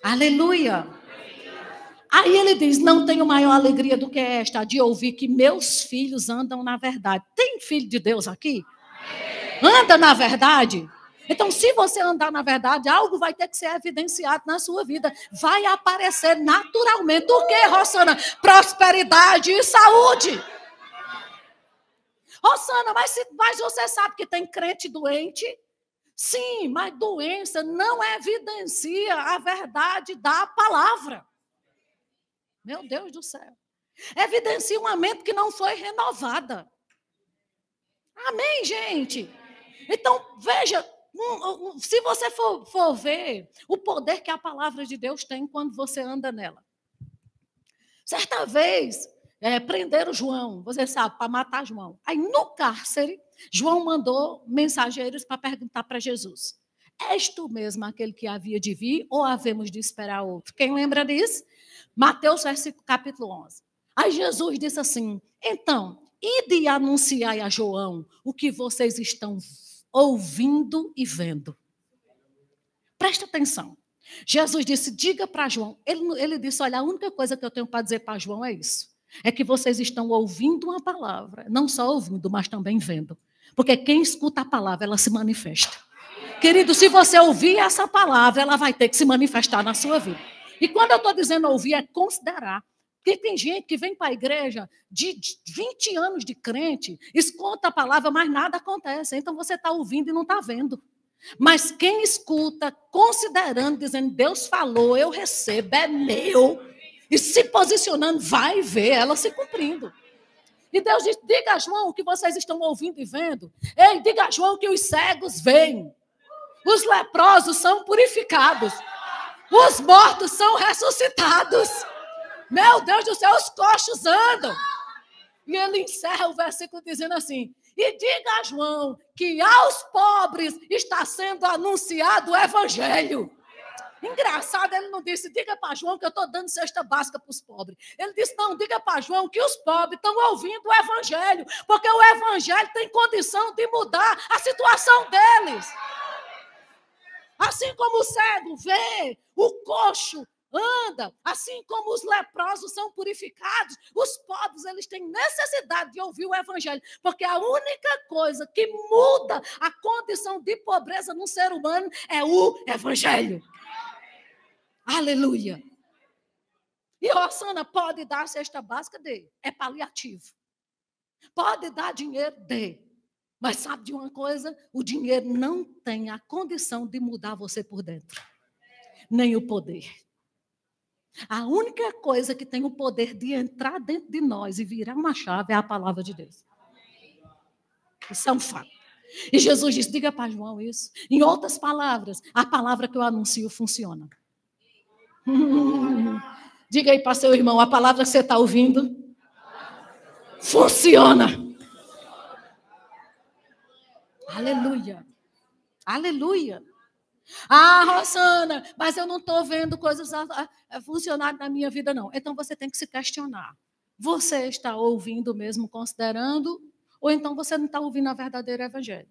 Aleluia. Aí ele diz, não tenho maior alegria do que esta, de ouvir que meus filhos andam na verdade. Tem filho de Deus aqui? Anda na verdade? Então, se você andar na verdade, algo vai ter que ser evidenciado na sua vida. Vai aparecer naturalmente. O que, Rosana? Prosperidade e saúde. Rosana, mas você sabe que tem crente doente? Sim, mas doença não evidencia a verdade da palavra. Meu Deus do céu. Evidencia uma mente que não foi renovada. Amém, gente? Então, veja, se você for ver o poder que a palavra de Deus tem quando você anda nela. Certa vez, prenderam João, você sabe, para matar João. Aí, no cárcere, João mandou mensageiros para perguntar para Jesus: és tu mesmo aquele que havia de vir ou havemos de esperar outro? Quem lembra disso? Mateus, capítulo 11. Aí Jesus disse assim: então, ide e anunciai a João o que vocês estão ouvindo e vendo. Presta atenção. Jesus disse, diga para João. Ele disse, olha, a única coisa que eu tenho para dizer para João é isso. É que vocês estão ouvindo uma palavra. Não só ouvindo, mas também vendo. Porque quem escuta a palavra, ela se manifesta. Querido, se você ouvir essa palavra, ela vai ter que se manifestar na sua vida. E quando eu estou dizendo ouvir, é considerar. Porque tem gente que vem para a igreja de 20 anos de crente, escuta a palavra, mas nada acontece. Então você está ouvindo e não está vendo. Mas quem escuta, considerando, dizendo, Deus falou, eu recebo, é meu, e se posicionando, vai ver ela se cumprindo. E Deus diz, diga a João o que vocês estão ouvindo e vendo. Ei, diga a João que os cegos veem. Os leprosos são purificados. Os mortos são ressuscitados. Meu Deus do céu, os coxos andam. E ele encerra o versículo dizendo assim, e diga a João que aos pobres está sendo anunciado o evangelho. Engraçado, ele não disse, diga para João que eu estou dando cesta básica para os pobres. Ele disse, não, diga para João que os pobres estão ouvindo o evangelho, porque o evangelho tem condição de mudar a situação deles. Assim como o cego vê, o coxo anda, assim como os leprosos são purificados, os pobres eles têm necessidade de ouvir o evangelho, porque a única coisa que muda a condição de pobreza no ser humano é o evangelho. Aleluia. E Rosana pode dar a cesta básica dele, é paliativo. Pode dar dinheiro dele. Mas sabe de uma coisa? O dinheiro não tem a condição de mudar você por dentro. Nem o poder. A única coisa que tem o poder de entrar dentro de nós e virar uma chave é a palavra de Deus. Isso é um fato. E Jesus disse, diga para João isso. Em outras palavras, a palavra que eu anuncio funciona. Diga aí para seu irmão, a palavra que você está ouvindo funciona. Aleluia. Aleluia. Ah, Rosana, mas eu não estou vendo coisas funcionar na minha vida, não. Então você tem que se questionar. Você está ouvindo mesmo, considerando, ou então você não está ouvindo a verdadeira evangelho?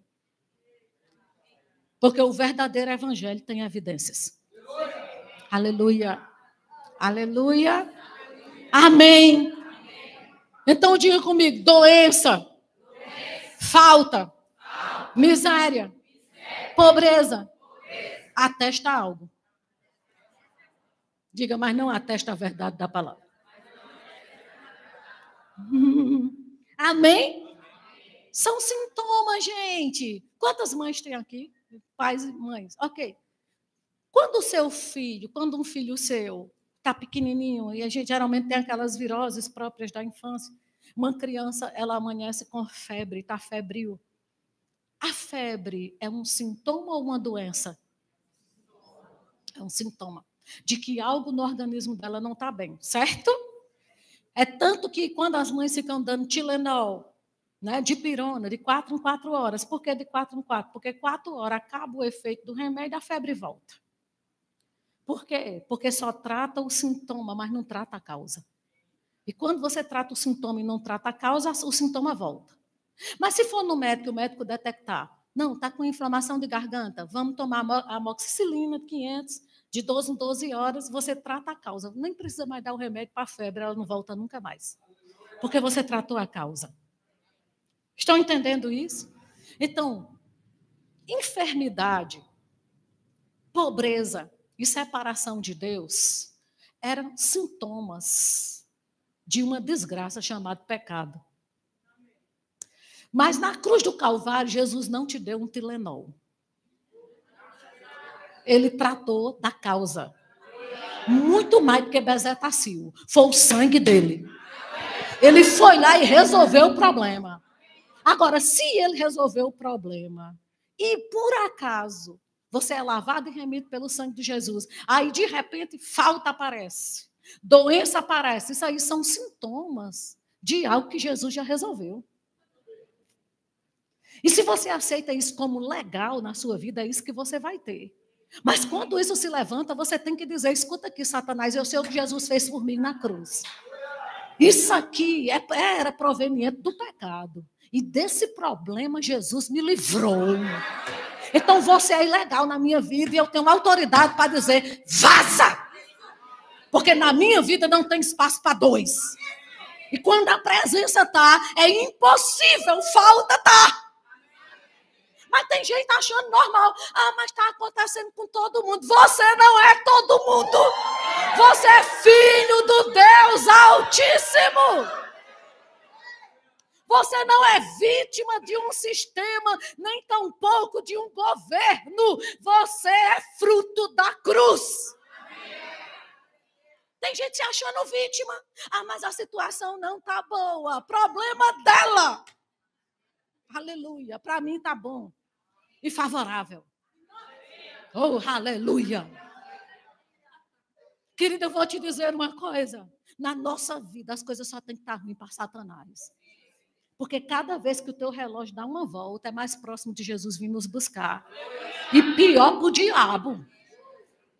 Porque o verdadeiro evangelho tem evidências. Aleluia. Aleluia. Amém. Então diga comigo, doença, falta, miséria, pobreza. Atesta algo. Diga, mas não atesta a verdade da palavra. Amém? São sintomas, gente. Quantas mães tem aqui? Pais e mães. Ok. Quando um filho seu está pequenininho, e a gente geralmente tem aquelas viroses próprias da infância, uma criança, ela amanhece com febre, está febril. A febre é um sintoma ou uma doença? É um sintoma de que algo no organismo dela não está bem, certo? É tanto que quando as mães ficam dando Tilenol, né, dipirona, de 4 em 4 horas. Por que de 4 em 4? Porque 4 horas acaba o efeito do remédio e a febre volta. Por quê? Porque só trata o sintoma, mas não trata a causa. E quando você trata o sintoma e não trata a causa, o sintoma volta. Mas se for no médico, o médico detectar, não, está com inflamação de garganta, vamos tomar amoxicilina 500, de 12 em 12 horas, você trata a causa. Nem precisa mais dar o remédio para a febre, ela não volta nunca mais. Porque você tratou a causa. Estão entendendo isso? Então, enfermidade, pobreza e separação de Deus eram sintomas de uma desgraça chamada pecado. Mas na cruz do Calvário, Jesus não te deu um Tilenol. Ele tratou da causa. Muito mais do que bezetacil. Foi o sangue dele. Ele foi lá e resolveu o problema. Agora, se ele resolveu o problema e, por acaso, você é lavado e remido pelo sangue de Jesus, aí, de repente, falta aparece. Doença aparece. Isso aí são sintomas de algo que Jesus já resolveu. E se você aceita isso como legal na sua vida, é isso que você vai ter. Mas quando isso se levanta, você tem que dizer, escuta aqui, Satanás, eu sei o que Jesus fez por mim na cruz. Isso aqui era proveniente do pecado. E desse problema Jesus me livrou. Então você é ilegal na minha vida e eu tenho autoridade para dizer, vaza! Porque na minha vida não tem espaço para dois. E quando a presença está, é impossível, falta tá. Mas tem gente achando normal. Ah, mas está acontecendo com todo mundo. Você não é todo mundo. Você é filho do Deus Altíssimo. Você não é vítima de um sistema, nem tampouco de um governo. Você é fruto da cruz. Tem gente se achando vítima. Ah, mas a situação não está boa. Problema dela. Aleluia. Para mim está bom e favorável. Oh, aleluia. Querida, eu vou te dizer uma coisa. Na nossa vida, as coisas só têm que estar ruins para Satanás. Porque cada vez que o teu relógio dá uma volta, é mais próximo de Jesus vir nos buscar. E pior para o diabo.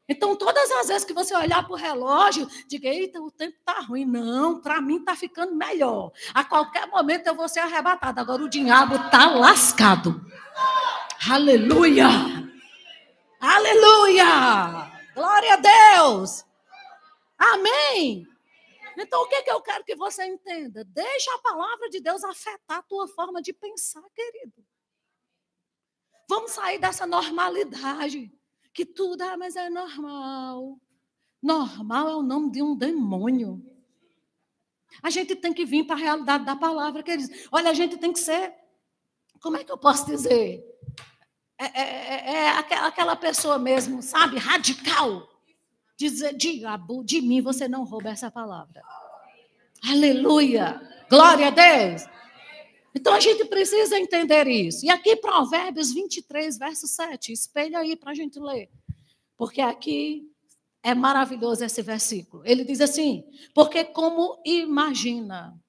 Então, todas as vezes que você olhar para o relógio, diga, eita, o tempo está ruim. Não, para mim está ficando melhor. A qualquer momento eu vou ser arrebatado. Agora o diabo está lascado. Aleluia! Aleluia! Glória a Deus! Amém! Então, o que eu quero que você entenda? Deixa a palavra de Deus afetar a tua forma de pensar, querido. Vamos sair dessa normalidade. Que tudo, mas é normal. Normal é o nome de um demônio. A gente tem que vir para a realidade da palavra, queridos. Olha, a gente tem que ser, como é que eu posso dizer? Aquela pessoa mesmo, sabe, radical. Dizer, diabo, de mim você não rouba essa palavra. Aleluia! Glória a Deus! Então a gente precisa entender isso. E aqui Provérbios 23, verso 7. Espelha aí para a gente ler. Porque aqui é maravilhoso esse versículo. Ele diz assim, porque como imagina.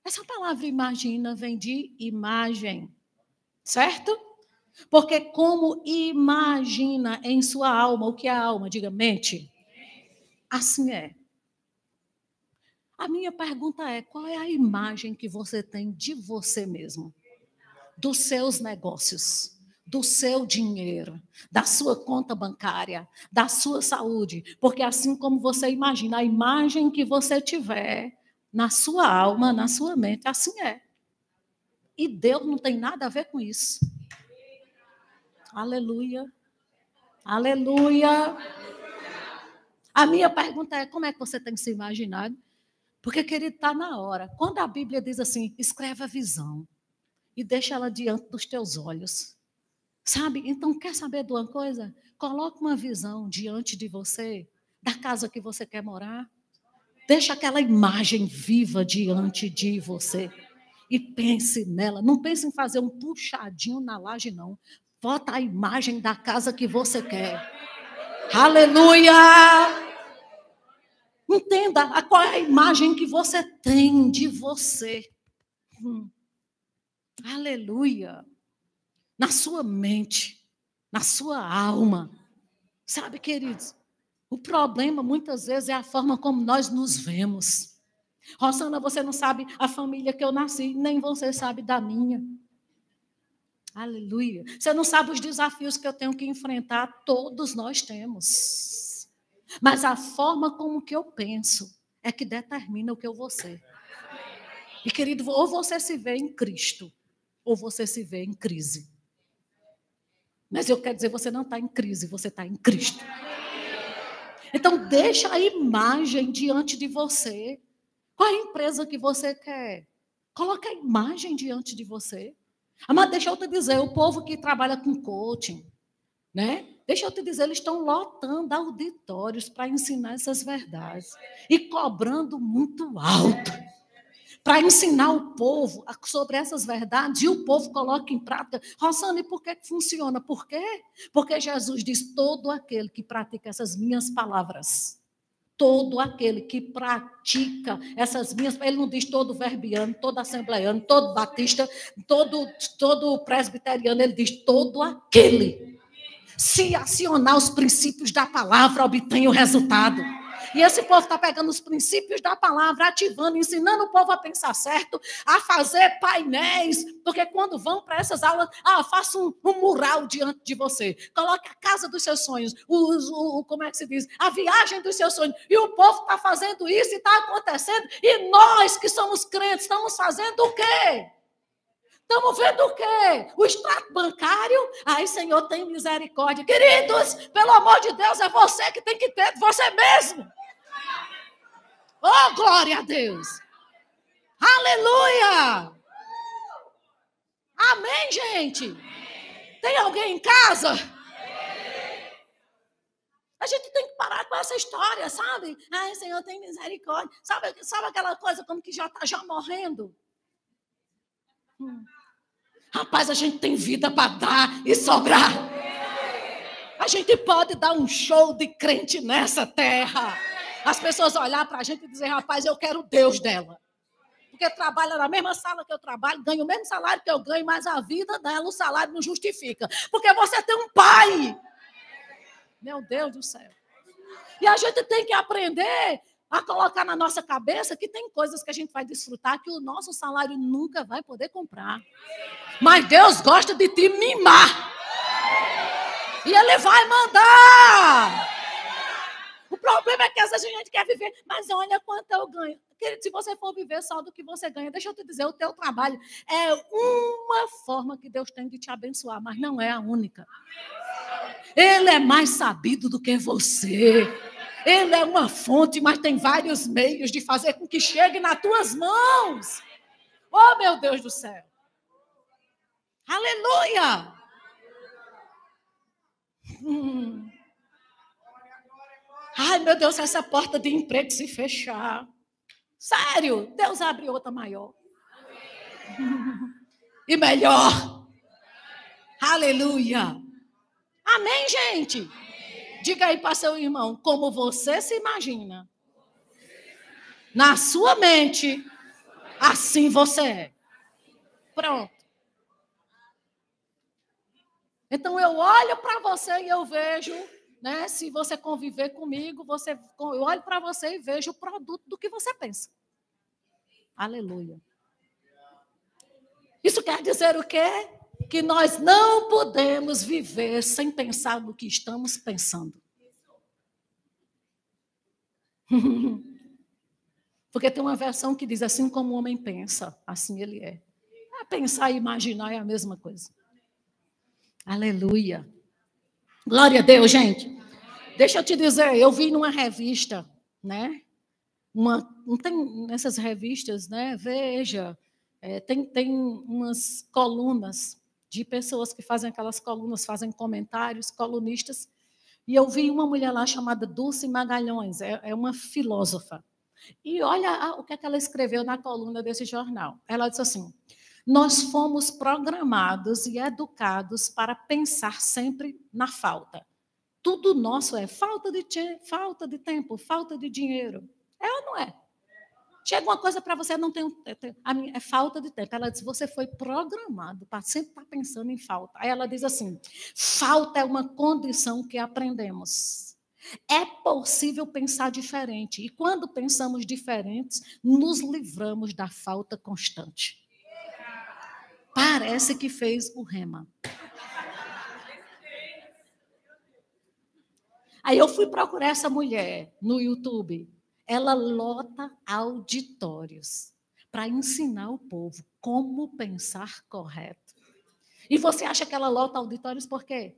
Essa palavra imagina vem de imagem. Certo? Porque como imagina em sua alma, o que é a alma? Diga, mente. Assim é. A minha pergunta é, qual é a imagem que você tem de você mesmo? Dos seus negócios, do seu dinheiro, da sua conta bancária, da sua saúde. Porque assim como você imagina, a imagem que você tiver na sua alma, na sua mente, assim é. E Deus não tem nada a ver com isso. Aleluia. Aleluia. A minha pergunta é, como é que você tem se imaginado? Porque, querido, está na hora. Quando a Bíblia diz assim, escreve a visão e deixa ela diante dos teus olhos. Sabe? Então, quer saber de uma coisa? Coloque uma visão diante de você, da casa que você quer morar. Deixa aquela imagem viva diante de você. E pense nela. Não pense em fazer um puxadinho na laje, não. Bota a imagem da casa que você quer. Aleluia! Entenda qual é a imagem que você tem de você. Aleluia. Na sua mente, na sua alma. Sabe, queridos, o problema muitas vezes é a forma como nós nos vemos. Rosana, você não sabe a família que eu nasci, nem você sabe da minha. Aleluia. Você não sabe os desafios que eu tenho que enfrentar, todos nós temos. Mas a forma como que eu penso é que determina o que eu vou ser. E, querido, ou você se vê em Cristo, ou você se vê em crise. Mas eu quero dizer, você não está em crise, você está em Cristo. Então, deixa a imagem diante de você. Qual é a empresa que você quer? Coloca a imagem diante de você. Mas deixa eu te dizer, o povo que trabalha com coaching, né? Deixa eu te dizer, eles estão lotando auditórios para ensinar essas verdades. E cobrando muito alto. Para ensinar o povo sobre essas verdades, e o povo coloca em prática. Rosana, e por que funciona? Por quê? Porque Jesus diz, todo aquele que pratica essas minhas palavras todo aquele que pratica essas minhas... Ele não diz todo verbiano, todo assembleiano, todo batista, todo presbiteriano, ele diz todo aquele. Se acionar os princípios da palavra, obtém o resultado. E esse povo está pegando os princípios da palavra, ativando, ensinando o povo a pensar certo, a fazer painéis, porque quando vão para essas aulas, faça um mural diante de você, coloque a casa dos seus sonhos, como é que se diz? A viagem dos seus sonhos. E o povo está fazendo isso e está acontecendo, e nós que somos crentes estamos fazendo o quê? Estamos vendo o quê? O extrato bancário? Ai, Senhor, tem misericórdia. Queridos, pelo amor de Deus, é você que tem que ter de você mesmo. Oh, glória a Deus. Aleluia. Amém, gente? Tem alguém em casa? A gente tem que parar com essa história, sabe? Ai, Senhor, tem misericórdia. Sabe aquela coisa como que já está já morrendo? Rapaz, a gente tem vida para dar e sobrar. A gente pode dar um show de crente nessa terra. As pessoas olhar para a gente e dizer, rapaz, eu quero o Deus dela. Porque trabalha na mesma sala que eu trabalho, ganha o mesmo salário que eu ganho, mas a vida dela, o salário não justifica. Porque você tem um pai. Meu Deus do céu. E a gente tem que aprender a colocar na nossa cabeça que tem coisas que a gente vai desfrutar que o nosso salário nunca vai poder comprar. Mas Deus gosta de te mimar. E Ele vai mandar. O problema é que às vezes a gente quer viver, mas olha quanto eu ganho. Querido, se você for viver só do que você ganha, deixa eu te dizer, o teu trabalho é uma forma que Deus tem de te abençoar, mas não é a única. Ele é mais sabido do que você. Ele é uma fonte, mas tem vários meios de fazer com que chegue nas tuas mãos. Oh, meu Deus do céu. Aleluia. Ai, meu Deus, se essa porta de emprego se fechar. Sério, Deus abre outra maior. E melhor. Aleluia. Amém, gente? Diga aí para seu irmão, como você se imagina. Na sua mente, assim você é. Pronto. Então eu olho para você e eu vejo, né, se você conviver comigo, eu olho para você e vejo o produto do que você pensa. Aleluia. Isso quer dizer o quê? Que nós não podemos viver sem pensar no que estamos pensando. Porque tem uma versão que diz assim como o homem pensa, assim ele é. Pensar e imaginar é a mesma coisa. Aleluia. Glória a Deus, gente. Deixa eu te dizer, eu vi numa revista, né? Não tem nessas revistas, né? Veja, tem umas colunas de pessoas que fazem aquelas colunas, fazem comentários, colunistas. E eu vi uma mulher lá chamada Dulce Magalhães, é uma filósofa. E olha o que ela escreveu na coluna desse jornal. Ela disse assim: nós fomos programados e educados para pensar sempre na falta. Tudo nosso é falta de tempo, falta de dinheiro. É ou não é? Chega uma coisa para você, não tem é falta de tempo. Ela diz, você foi programado para sempre estar pensando em falta. Aí ela diz assim, falta é uma condição que aprendemos. É possível pensar diferente. E quando pensamos diferentes, nos livramos da falta constante. Parece que fez o rema. Aí eu fui procurar essa mulher no YouTube. Ela lota auditórios para ensinar o povo como pensar correto. E você acha que ela lota auditórios por quê?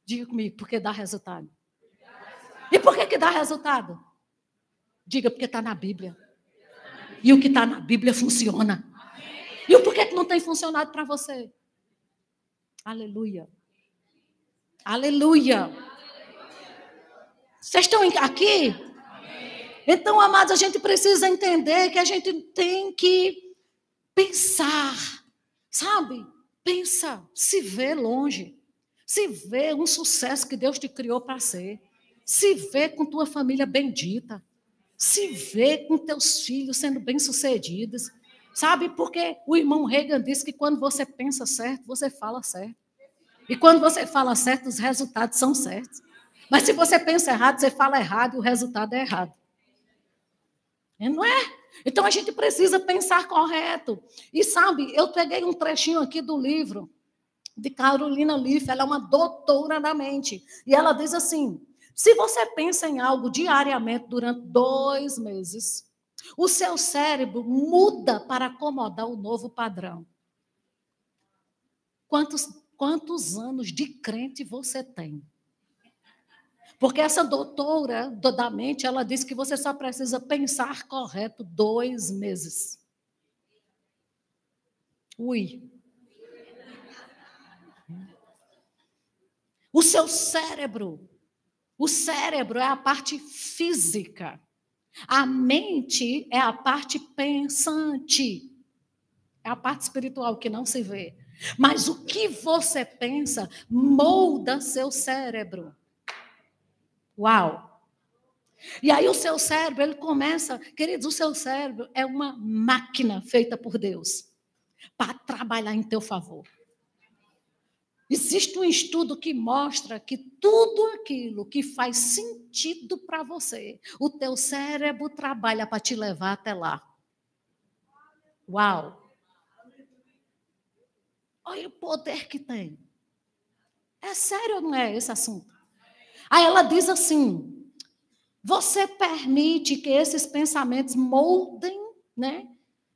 Diga comigo, porque dá resultado. E por que dá resultado? Diga, porque está na Bíblia. E o que está na Bíblia funciona. E o porquê que não tem funcionado para você? Aleluia. Aleluia. Vocês estão aqui? Então, amados, a gente precisa entender que a gente tem que pensar, sabe? Pensa, se vê longe. Se vê um sucesso que Deus te criou para ser. Se vê com tua família bendita. Se vê com teus filhos sendo bem-sucedidos. Sabe, porque o irmão Reagan disse que quando você pensa certo, você fala certo. E quando você fala certo, os resultados são certos. Mas se você pensa errado, você fala errado e o resultado é errado. Não é? Então a gente precisa pensar correto. E sabe, eu peguei um trechinho aqui do livro de Carolina Leaf, ela é uma doutora da mente. E ela diz assim: se você pensa em algo diariamente durante 2 meses, o seu cérebro muda para acomodar o novo padrão. Quantos anos de crente você tem? Porque essa doutora da mente, ela disse que você só precisa pensar correto 2 meses. Ui. O seu cérebro. O cérebro é a parte física. A mente é a parte pensante. É a parte espiritual que não se vê. Mas o que você pensa molda seu cérebro. Uau! E aí o seu cérebro, ele começa... Queridos, o seu cérebro é uma máquina feita por Deus para trabalhar em teu favor. Existe um estudo que mostra que tudo aquilo que faz sentido para você, o teu cérebro trabalha para te levar até lá. Uau! Olha o poder que tem. É sério ou não é esse assunto? Aí ela diz assim: você permite que esses pensamentos moldem, né,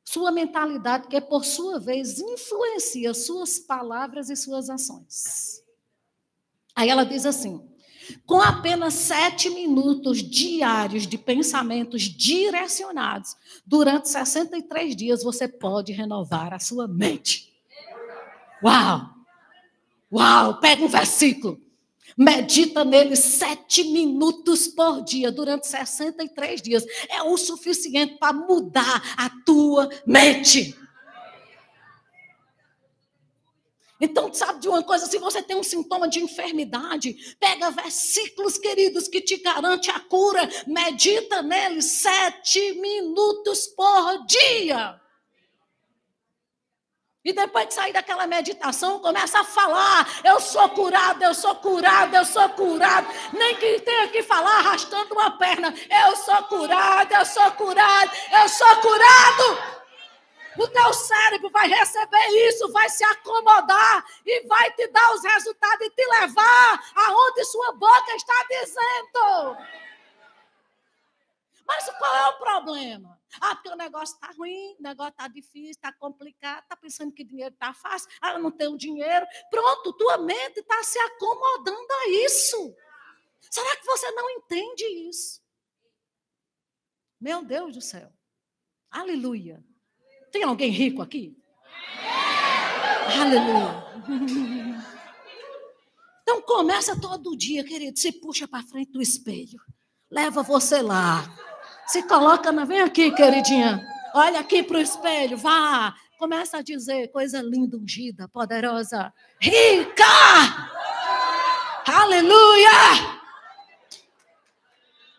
sua mentalidade, que por sua vez influencia suas palavras e suas ações. Aí ela diz assim: com apenas 7 minutos diários de pensamentos direcionados, durante 63 dias, você pode renovar a sua mente. Uau! Uau! Pega um versículo. Medita nele 7 minutos por dia, durante 63 dias. É o suficiente para mudar a tua mente. Então, sabe de uma coisa? Se você tem um sintoma de enfermidade, pega versículos, queridos, que te garante a cura. Medita nele 7 minutos por dia. E depois de sair daquela meditação, começa a falar: eu sou curado, eu sou curado, eu sou curado. Nem que tenha que falar arrastando uma perna: eu sou curado, eu sou curado, eu sou curado. O teu cérebro vai receber isso, vai se acomodar e vai te dar os resultados e te levar aonde sua boca está dizendo. Mas qual é o problema? Porque o negócio está ruim, o negócio está difícil, está complicado, está pensando que dinheiro está fácil, eu não tenho dinheiro. Pronto, tua mente está se acomodando a isso. Será que você não entende isso? Meu Deus do céu. Aleluia. Tem alguém rico aqui? Aleluia. Então começa todo dia, querido, se puxa para frente do espelho. Leva você lá. Se coloca, vem aqui, queridinha. Olha aqui para o espelho, vá. Começa a dizer coisa linda, ungida, poderosa. Rica! Aleluia!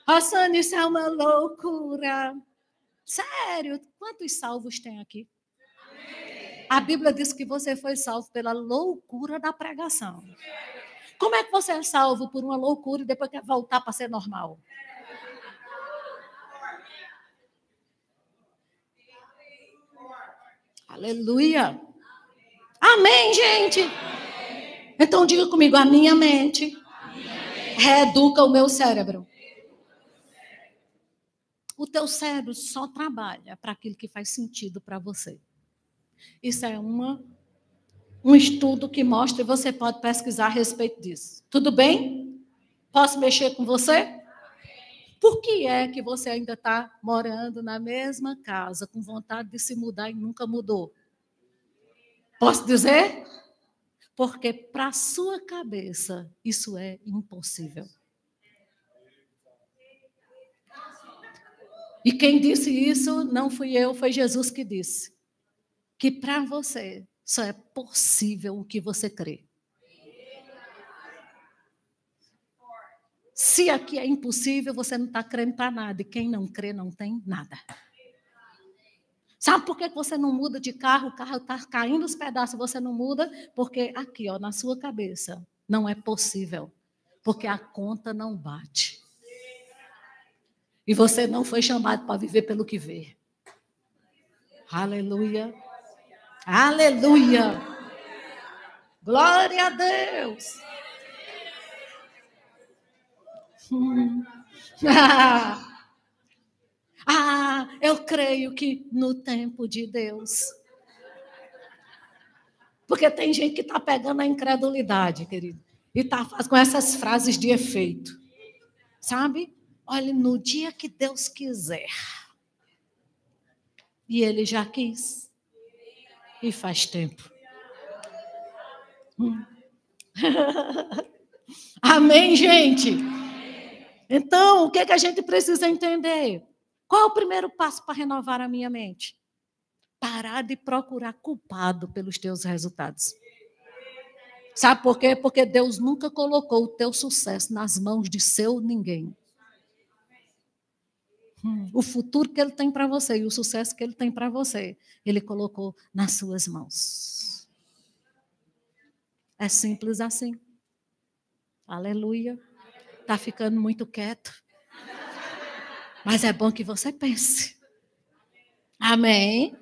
Rossane, isso é uma loucura. Sério, quantos salvos tem aqui? A Bíblia diz que você foi salvo pela loucura da pregação. Como é que você é salvo por uma loucura e depois quer voltar para ser normal? Aleluia. Amém, gente? Então diga comigo: a minha mente reeduca o meu cérebro. O teu cérebro só trabalha para aquilo que faz sentido para você. Isso é um estudo que mostra, e você pode pesquisar a respeito disso. Tudo bem? Posso mexer com você? Por que é que você ainda está morando na mesma casa, com vontade de se mudar e nunca mudou? Posso dizer? Porque para a sua cabeça isso é impossível. E quem disse isso não fui eu, foi Jesus que disse. Que para você só é possível o que você crê. Se aqui é impossível, você não está crendo para nada. E quem não crê não tem nada. Sabe por que você não muda de carro? O carro está caindo os pedaços, você não muda? Porque aqui, ó, na sua cabeça, não é possível. Porque a conta não bate. E você não foi chamado para viver pelo que vê. Aleluia. Aleluia. Glória a Deus. Eu creio que no tempo de Deus. Porque tem gente que está pegando a incredulidade, querido, e está com essas frases de efeito. Sabe? Olha, no dia que Deus quiser. E Ele já quis. E faz tempo. Amém, gente? Então, o que a gente precisa entender? Qual é o primeiro passo para renovar a minha mente? Parar de procurar culpado pelos teus resultados. Sabe por quê? Porque Deus nunca colocou o teu sucesso nas mãos de seu ninguém. O futuro que Ele tem para você e o sucesso que Ele tem para você, Ele colocou nas suas mãos. É simples assim. Aleluia. Está ficando muito quieto. Mas é bom que você pense. Amém?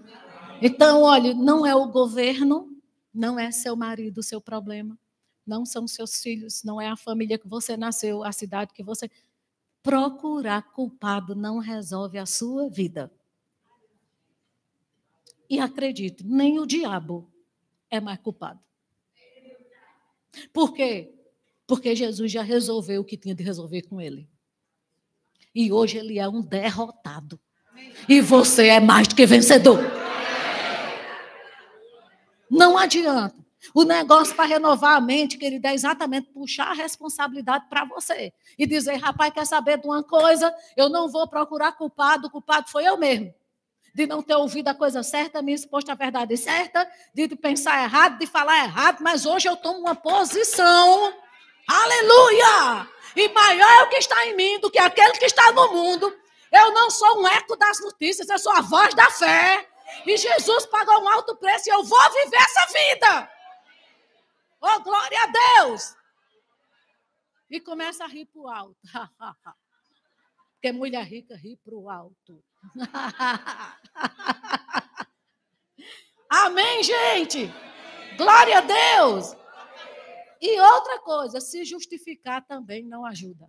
Então, olha, não é o governo, não é seu marido o seu problema, não são seus filhos, não é a família que você nasceu, a cidade que você... Procurar culpado não resolve a sua vida. E acredite, nem o diabo é mais culpado. Por quê? Porque Jesus já resolveu o que tinha de resolver com ele. E hoje ele é um derrotado. E você é mais do que vencedor. Não adianta. O negócio para renovar a mente, querido, é exatamente puxar a responsabilidade para você. E dizer, rapaz, quer saber de uma coisa? Eu não vou procurar culpado, o culpado foi eu mesmo. De não ter ouvido a coisa certa, me exposto à verdade certa, de pensar errado, de falar errado, mas hoje eu tomo uma posição. Aleluia! E maior é o que está em mim do que aquele que está no mundo. Eu não sou um eco das notícias, eu sou a voz da fé. E Jesus pagou um alto preço e eu vou viver essa vida. Oh, glória a Deus! E começa a rir para o alto. Porque mulher rica ri para o alto. Amém, gente? Glória a Deus! E outra coisa, se justificar também não ajuda.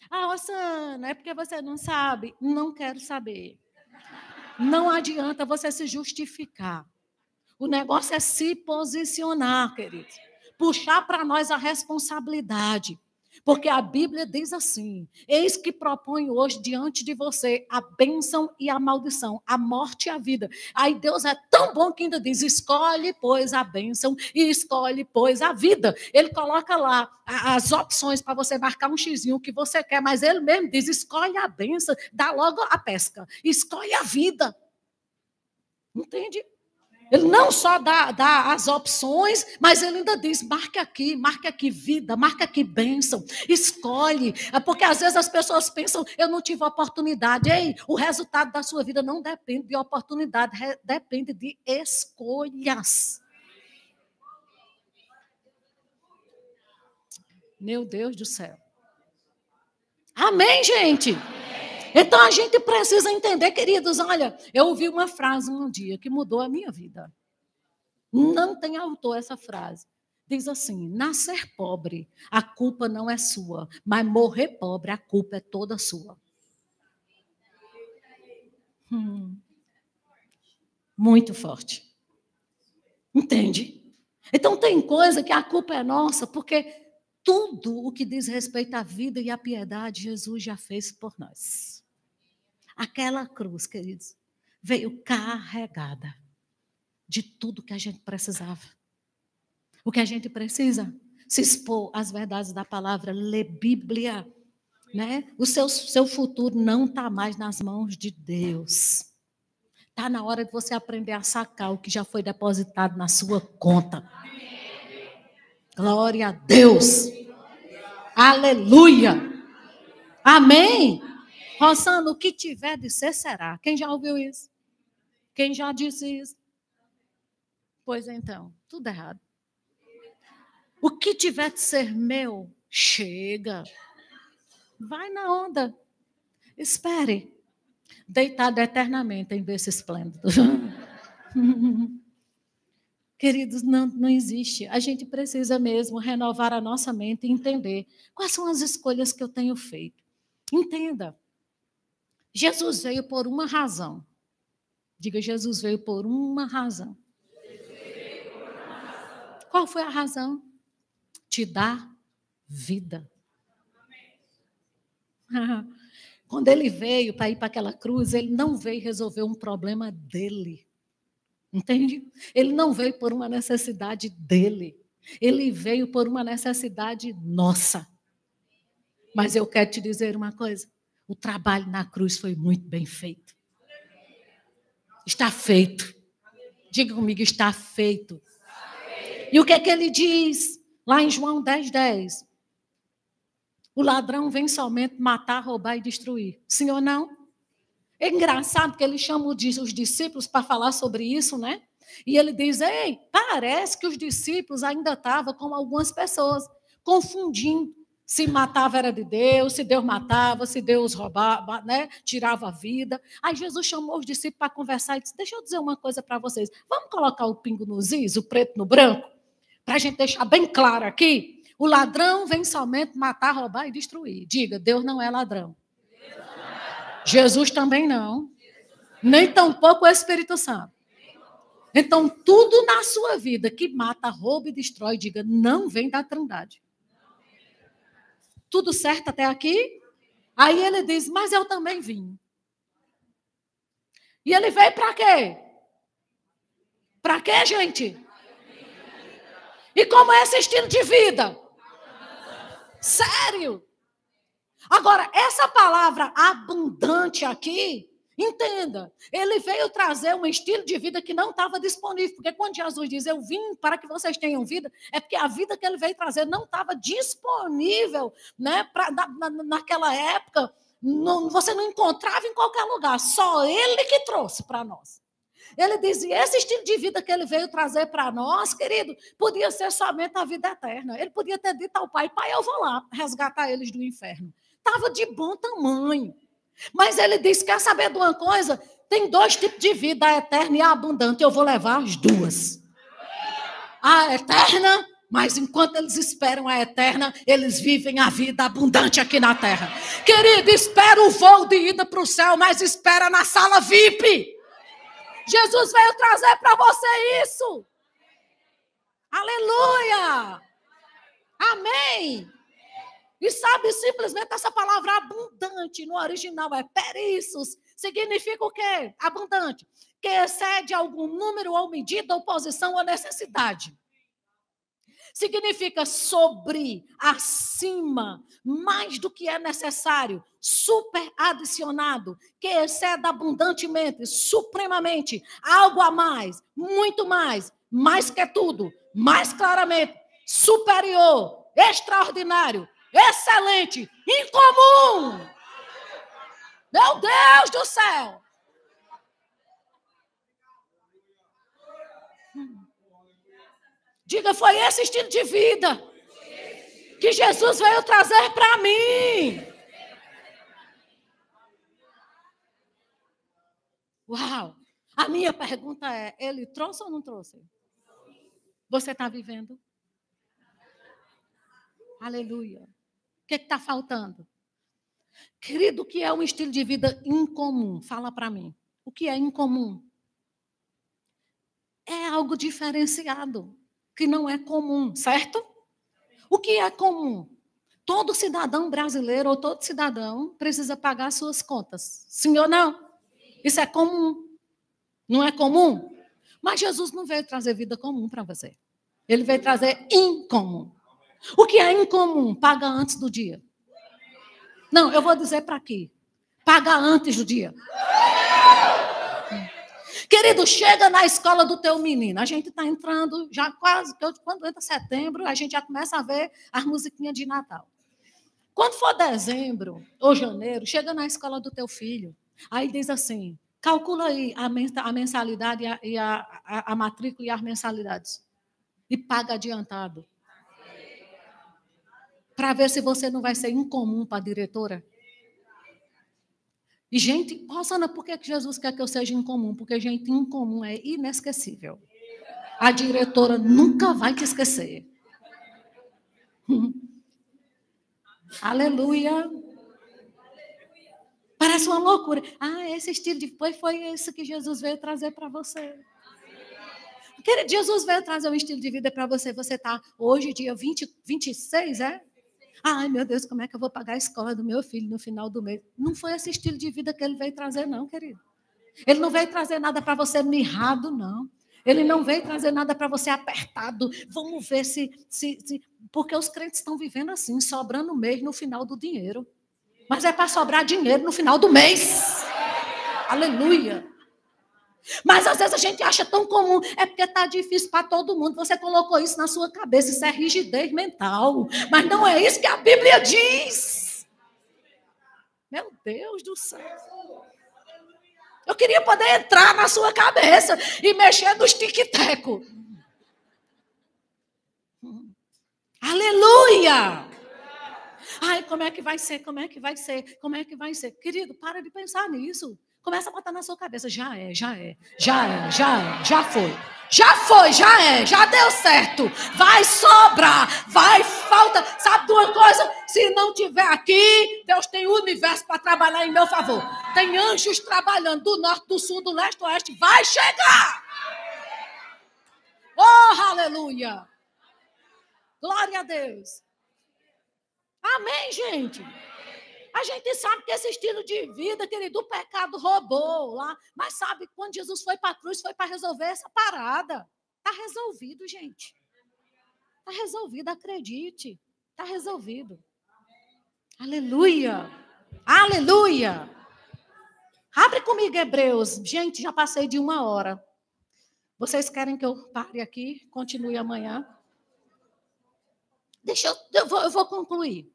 Osana, é porque você não sabe? Não quero saber. Não adianta você se justificar. O negócio é se posicionar, queridos. Puxar para nós a responsabilidade. Porque a Bíblia diz assim, eis que proponho hoje diante de você a bênção e a maldição, a morte e a vida. Aí Deus é tão bom que ainda diz, escolhe, pois, a bênção e escolhe, pois, a vida. Ele coloca lá as opções para você marcar um xizinho que você quer, mas ele mesmo diz, escolhe a bênção, dá logo a pesca, escolhe a vida. Entende? Ele não só dá as opções, mas ele ainda diz, marque aqui vida, marque aqui bênção, escolhe. Porque às vezes as pessoas pensam, eu não tive oportunidade. Ei, o resultado da sua vida não depende de oportunidade, depende de escolhas. Meu Deus do céu. Amém, gente? Então a gente precisa entender, queridos, olha, eu ouvi uma frase um dia que mudou a minha vida. Não tem autor essa frase. Diz assim, nascer pobre, a culpa não é sua, mas morrer pobre, a culpa é toda sua. Muito forte. Entende? Então tem coisa que a culpa é nossa, porque tudo o que diz respeito à vida e à piedade, Jesus já fez por nós. Aquela cruz, queridos, veio carregada de tudo que a gente precisava. O que a gente precisa? Se expor às verdades da palavra, ler Bíblia. Né? O seu futuro não está mais nas mãos de Deus. Está na hora de você aprender a sacar o que já foi depositado na sua conta. Glória a Deus. Aleluia. Amém. Rosana, o que tiver de ser, será. Quem já ouviu isso? Quem já disse isso? Pois então, tudo errado. O que tiver de ser meu, chega. Vai na onda. Espere. Deitado eternamente em berço esplêndido. Queridos, não existe. A gente precisa mesmo renovar a nossa mente e entender quais são as escolhas que eu tenho feito. Entenda. Jesus veio por uma razão. Diga, Jesus veio por uma razão. Qual foi a razão? Te dar vida. Quando ele veio para ir para aquela cruz, ele não veio resolver um problema dele. Entende? Ele não veio por uma necessidade dele. Ele veio por uma necessidade nossa. Mas eu quero te dizer uma coisa. O trabalho na cruz foi muito bem feito. Está feito. Diga comigo, está feito. E o que é que ele diz? Lá em João 10:10. O ladrão vem somente matar, roubar e destruir. Sim ou não? É engraçado que ele chama os discípulos para falar sobre isso, né? E ele diz, ei, parece que os discípulos ainda estavam com algumas pessoas, confundindo se matava era de Deus, se Deus matava, se Deus roubava, né? Tirava a vida. Aí Jesus chamou os discípulos para conversar e disse, deixa eu dizer uma coisa para vocês. Vamos colocar o pingo nos is, o preto no branco? Para a gente deixar bem claro aqui. O ladrão vem somente matar, roubar e destruir. Diga, Deus não é ladrão. Jesus também não. Nem tampouco o Espírito Santo. Então, tudo na sua vida que mata, rouba e destrói, diga, não vem da Trindade. Tudo certo até aqui? Aí ele diz, mas eu também vim. E ele veio para quê? Para quê, gente? E como é esse estilo de vida? Sério? Agora, essa palavra abundante aqui, entenda, ele veio trazer um estilo de vida que não estava disponível, porque quando Jesus diz, eu vim para que vocês tenham vida, é porque a vida que ele veio trazer não estava disponível, né? Naquela época, você não encontrava em qualquer lugar, só ele que trouxe para nós. Ele dizia, esse estilo de vida que ele veio trazer para nós, querido, podia ser somente a vida eterna. Ele podia ter dito ao pai, pai, eu vou lá resgatar eles do inferno. Estava de bom tamanho. Mas ele disse, quer saber de uma coisa? Tem dois tipos de vida, a eterna e a abundante. Eu vou levar as duas. A eterna, mas enquanto eles esperam a eterna, eles vivem a vida abundante aqui na terra. Querido, espera o voo de ida para o céu, mas espera na sala VIP. Jesus veio trazer para você isso. Aleluia. Amém. E sabe, simplesmente essa palavra abundante no original é perissos. Significa o quê? Abundante. Que excede algum número ou medida, ou posição ou necessidade. Significa sobre, acima, mais do que é necessário, super adicionado, que excede abundantemente, supremamente, algo a mais que tudo, mais claramente, superior, extraordinário, excelente, incomum. Meu Deus do céu. Diga, foi esse estilo de vida que Jesus veio trazer para mim. Uau! A minha pergunta é, ele trouxe ou não trouxe? Você está vivendo? Aleluia. O que está faltando? Querido, o que é um estilo de vida incomum? Fala para mim. O que é incomum? É algo diferenciado, que não é comum, certo? O que é comum? Todo cidadão brasileiro ou todo cidadão precisa pagar suas contas. Sim ou não? Isso é comum. Não é comum? Mas Jesus não veio trazer vida comum para você. Ele veio trazer incomum. O que é incomum? Paga antes do dia. Não, eu vou dizer para aqui. Paga antes do dia. Querido, chega na escola do teu menino. A gente está entrando, já quase, quando entra setembro, a gente já começa a ver as musiquinhas de Natal. Quando for dezembro ou janeiro, chega na escola do teu filho. Aí diz assim, calcula aí a mensalidade e a matrícula e as mensalidades. E paga adiantado. Para ver se você não vai ser incomum para a diretora. E gente, Rosana, por que Jesus quer que eu seja incomum? Porque gente incomum é inesquecível. A diretora nunca vai te esquecer. Aleluia. Parece uma loucura. Ah, esse estilo de... Foi isso que Jesus veio trazer para você. Querido, Jesus veio trazer um estilo de vida para você. Você está hoje, dia 26, é? Ai, meu Deus, como é que eu vou pagar a escola do meu filho no final do mês? Não foi esse estilo de vida que ele veio trazer, não, querido. Ele não veio trazer nada para você mirrado, não. Ele não veio trazer nada para você apertado. Vamos ver se... Porque os crentes estão vivendo assim, sobrando mês no final do dinheiro. Mas é para sobrar dinheiro no final do mês. Aleluia. Mas às vezes a gente acha tão comum, é porque está difícil para todo mundo. Você colocou isso na sua cabeça, isso é rigidez mental. Mas não é isso que a Bíblia diz. Meu Deus do céu. Eu queria poder entrar na sua cabeça e mexer nos tic-teco. Aleluia! Ai, como é que vai ser? Como é que vai ser? Como é que vai ser? Querido, para de pensar nisso. Começa a botar na sua cabeça. Já foi, já deu certo. Vai sobrar, vai falta. Sabe de uma coisa? Se não tiver aqui, Deus tem o universo para trabalhar em meu favor. Tem anjos trabalhando do norte, do sul, do leste, do oeste. Vai chegar! Oh, aleluia! Glória a Deus. Amém, gente? A gente sabe que esse estilo de vida, querido, o pecado roubou lá. Mas sabe, quando Jesus foi para a cruz, foi para resolver essa parada. Está resolvido, gente. Está resolvido, acredite. Está resolvido. Aleluia. Aleluia. Abre comigo Hebreus. Gente, já passei de 1 hora. Vocês querem que eu pare aqui? Continue amanhã? Eu vou concluir.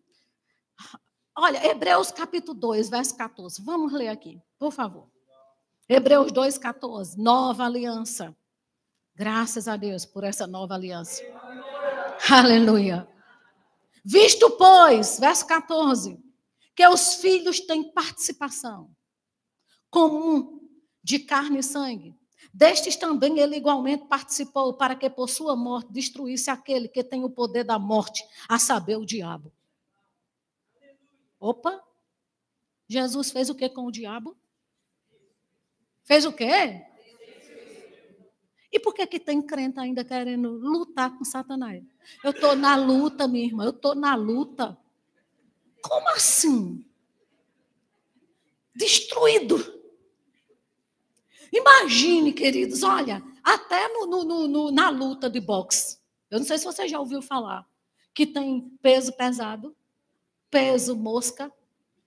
Olha, Hebreus capítulo 2, verso 14. Vamos ler aqui, por favor. Hebreus 2, 14. Nova aliança. Graças a Deus por essa nova aliança. Aleluia. Visto, pois, verso 14, que os filhos têm participação comum de carne e sangue. Destes também ele igualmente participou para que por sua morte destruísse aquele que tem o poder da morte, a saber, o diabo. Opa! Jesus fez o que com o diabo? Fez o quê? E por que tem crente ainda querendo lutar com Satanás? Eu estou na luta, minha irmã, eu estou na luta. Como assim? Destruído. Imagine, queridos, olha, até na luta de boxe. Eu não sei se você já ouviu falar, que tem peso pesado, peso mosca.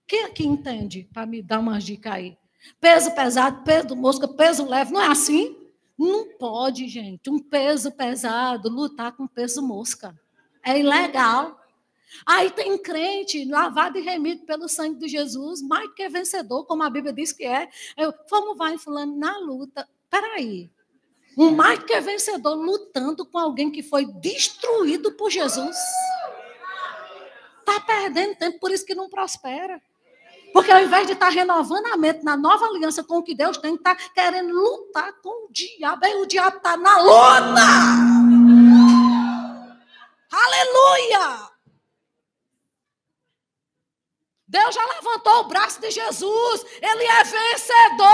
Quem aqui entende? Para me dar uma dica aí. Peso pesado, peso mosca, peso leve. Não é assim? Não pode, gente. Um peso pesado lutar com peso mosca. É ilegal. Aí tem crente lavado e remido pelo sangue de Jesus, mais que vencedor, como a Bíblia diz que é. Como vai fulano na luta? Peraí. Um mais que vencedor lutando com alguém que foi destruído por Jesus. Está perdendo tempo, por isso que não prospera. Porque ao invés de estar renovando a mente na nova aliança com o que Deus tem, está querendo lutar com o diabo. Aí o diabo está na luta. Aleluia! Deus já levantou o braço de Jesus. Ele é vencedor.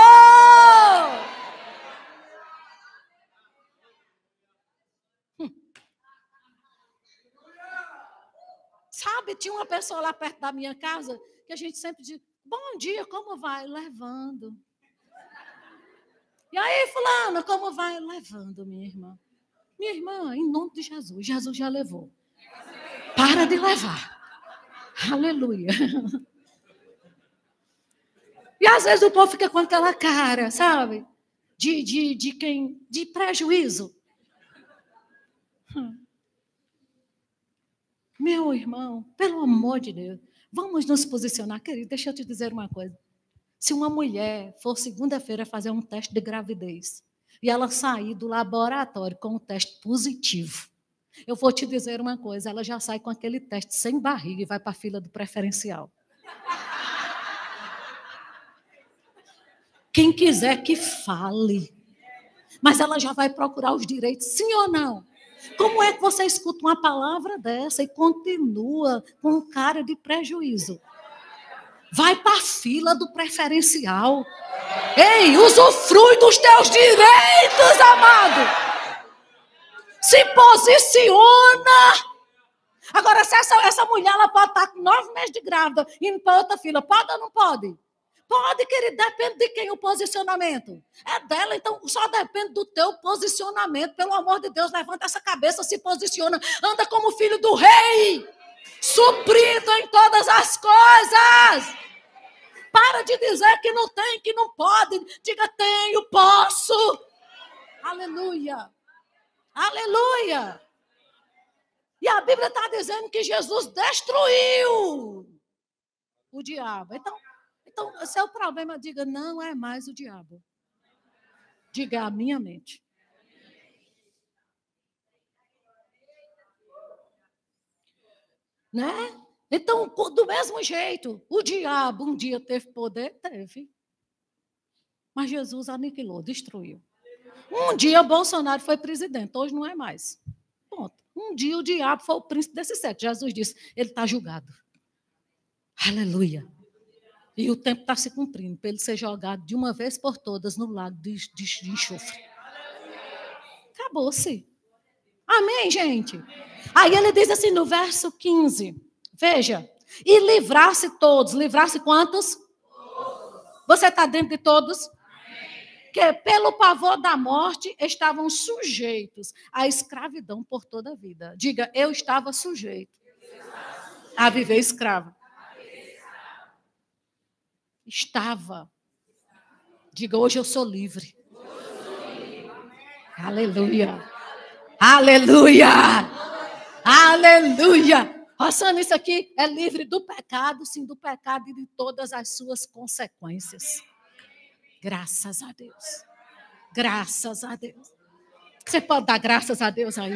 Sabe, tinha uma pessoa lá perto da minha casa que a gente sempre diz, bom dia, como vai? Levando. E aí, fulano, como vai? Levando, minha irmã. Minha irmã, em nome de Jesus, Jesus já levou. Para de levar. Aleluia. E às vezes o povo fica com aquela cara, sabe? de prejuízo. Meu irmão, pelo amor de Deus, vamos nos posicionar. Querido, deixa eu te dizer uma coisa. Se uma mulher for segunda-feira fazer um teste de gravidez e ela sair do laboratório com um teste positivo, eu vou te dizer uma coisa, ela já sai com aquele teste sem barriga e vai para a fila do preferencial. Quem quiser que fale. Mas ela já vai procurar os direitos, sim ou não? Como é que você escuta uma palavra dessa e continua com cara de prejuízo? Vai para a fila do preferencial. Ei, usufrui dos teus direitos, amado. Se posiciona. Agora, se essa mulher ela pode estar com 9 meses de grávida indo para outra fila, pode ou não pode? Pode, querido, depende de quem o posicionamento. É dela, então só depende do teu posicionamento. Pelo amor de Deus, levanta essa cabeça, se posiciona, anda como filho do rei, suprido em todas as coisas. Para de dizer que não tem, que não pode. Diga, tenho, posso. Aleluia. Aleluia. E a Bíblia está dizendo que Jesus destruiu o diabo. Então, se é o problema, diga, não é mais o diabo. Diga, a minha mente. Né? Então, do mesmo jeito, o diabo um dia teve poder? Teve. Mas Jesus aniquilou, destruiu. Um dia Bolsonaro foi presidente, hoje não é mais. Ponto. Um dia o diabo foi o príncipe desse século. Jesus disse, ele está julgado. Aleluia. E o tempo está se cumprindo para ele ser jogado de uma vez por todas no lago de enxofre. Acabou-se. Amém, gente? Aí ele diz assim no verso 15. Veja. E livrar-se todos. Livrar-se quantos? Você está dentro de todos? Que pelo pavor da morte estavam sujeitos à escravidão por toda a vida. Diga, eu estava sujeito a viver escravo. Estava. Diga, hoje eu sou livre. Aleluia. Aleluia. Aleluia. Rossana, isso aqui é livre do pecado, sim, do pecado e de todas as suas consequências. Graças a Deus. Graças a Deus. Você pode dar graças a Deus aí?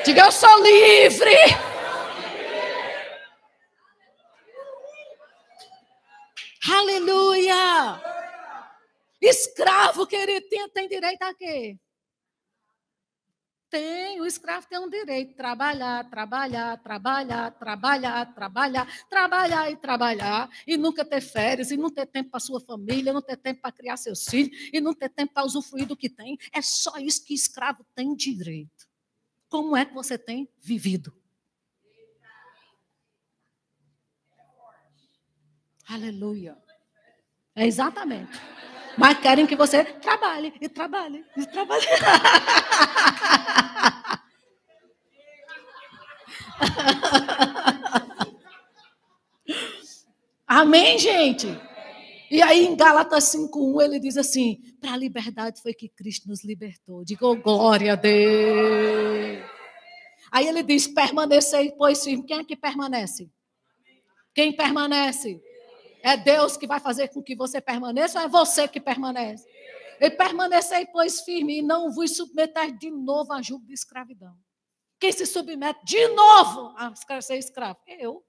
Diga, eu sou livre. Aleluia! Escravo, querido, tem direito a quê? Tem, o escravo tem um direito, trabalhar, e nunca ter férias, e não ter tempo para sua família, não ter tempo para criar seus filhos, e não ter tempo para usufruir do que tem. É só isso que escravo tem direito. Como é que você tem vivido? Aleluia. É exatamente. Mas querem que você trabalhe. Amém, gente? E aí em Gálatas 5:1 ele diz assim, para a liberdade foi que Cristo nos libertou. Diga, oh, glória a Deus. Aí ele diz, permanecei, pois firme. Quem é que permanece? Quem permanece? É Deus que vai fazer com que você permaneça ou é você que permanece? E permanecei, pois, firme e não vos submeter de novo a jugo de escravidão. Quem se submete de novo a ser escravo? Eu.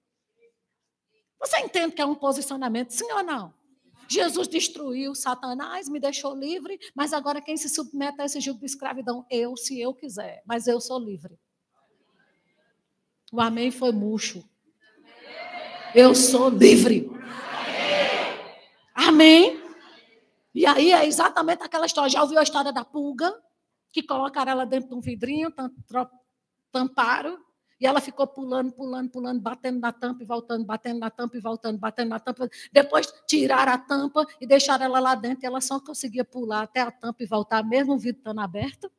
Você entende que é um posicionamento, sim ou não? Jesus destruiu Satanás, me deixou livre, mas agora quem se submete a esse jugo de escravidão? Eu, se eu quiser, mas eu sou livre. O amém foi murcho. Eu sou livre. Amém? E aí é exatamente aquela história. Já ouviu a história da pulga? Que colocaram ela dentro de um vidrinho, tamparam, e ela ficou pulando, batendo na tampa e voltando, batendo na tampa e voltando, batendo na tampa. Depois tiraram a tampa e deixaram ela lá dentro, e ela só conseguia pular até a tampa e voltar, mesmo o vidro estando aberto.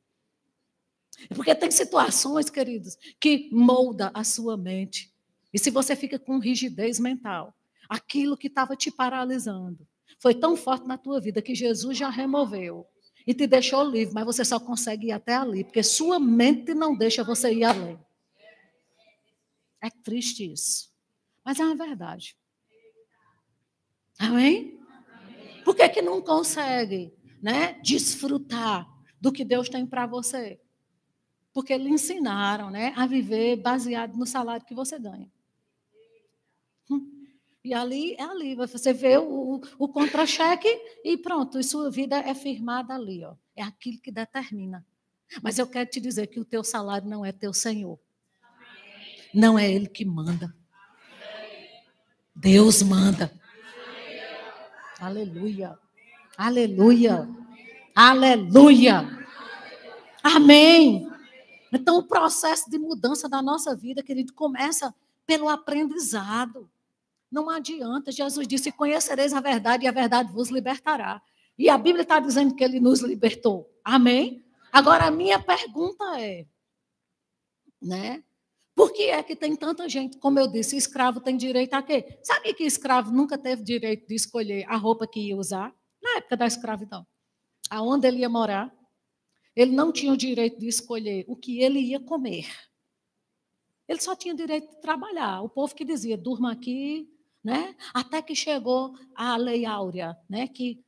Porque tem situações, queridos, que molda a sua mente. E se você fica com rigidez mental, aquilo que estava te paralisando, Foi tão forte na tua vida que Jesus já removeu e te deixou livre, mas você só consegue ir até ali, porque sua mente não deixa você ir além. É triste isso, mas é uma verdade. Amém? Por que não consegue, né, desfrutar do que Deus tem para você? Porque lhe ensinaram, né, a viver baseado no salário que você ganha. E ali é ali, você vê o contra-cheque e pronto, e sua vida é firmada ali, ó. É aquilo que determina. Mas eu quero te dizer que o teu salário não é teu Senhor. Não é Ele que manda. Deus manda. Aleluia. Aleluia. Aleluia. Amém. Então, o processo de mudança da nossa vida, querido, começa pelo aprendizado. Não adianta. Jesus disse: conhecereis a verdade e a verdade vos libertará. E a Bíblia está dizendo que Ele nos libertou. Amém? Agora, a minha pergunta é, né? Por que é que tem tanta gente, como eu disse, escravo tem direito a quê? Sabe que escravo nunca teve direito de escolher a roupa que ia usar? Na época da escravidão. Aonde ele ia morar? Ele não tinha o direito de escolher o que ele ia comer. Ele só tinha direito de trabalhar. O povo que dizia, durma aqui, né? Até que chegou a Lei Áurea, né? Que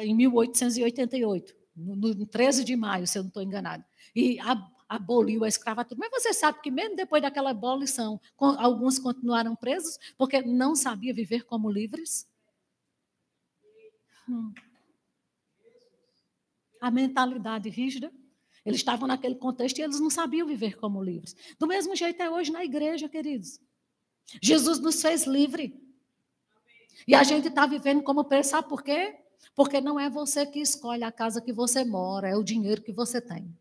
em 1888, no 13 de maio, se eu não estou enganado. E aboliu a escravatura. Mas você sabe que mesmo depois daquela abolição, alguns continuaram presos porque não sabiam viver como livres? A mentalidade rígida. Eles estavam naquele contexto e eles não sabiam viver como livres. Do mesmo jeito é hoje na igreja, queridos. Jesus nos fez livre. E a gente está vivendo como preso, sabe por quê? Porque não é você que escolhe a casa que você mora, é o dinheiro que você tem.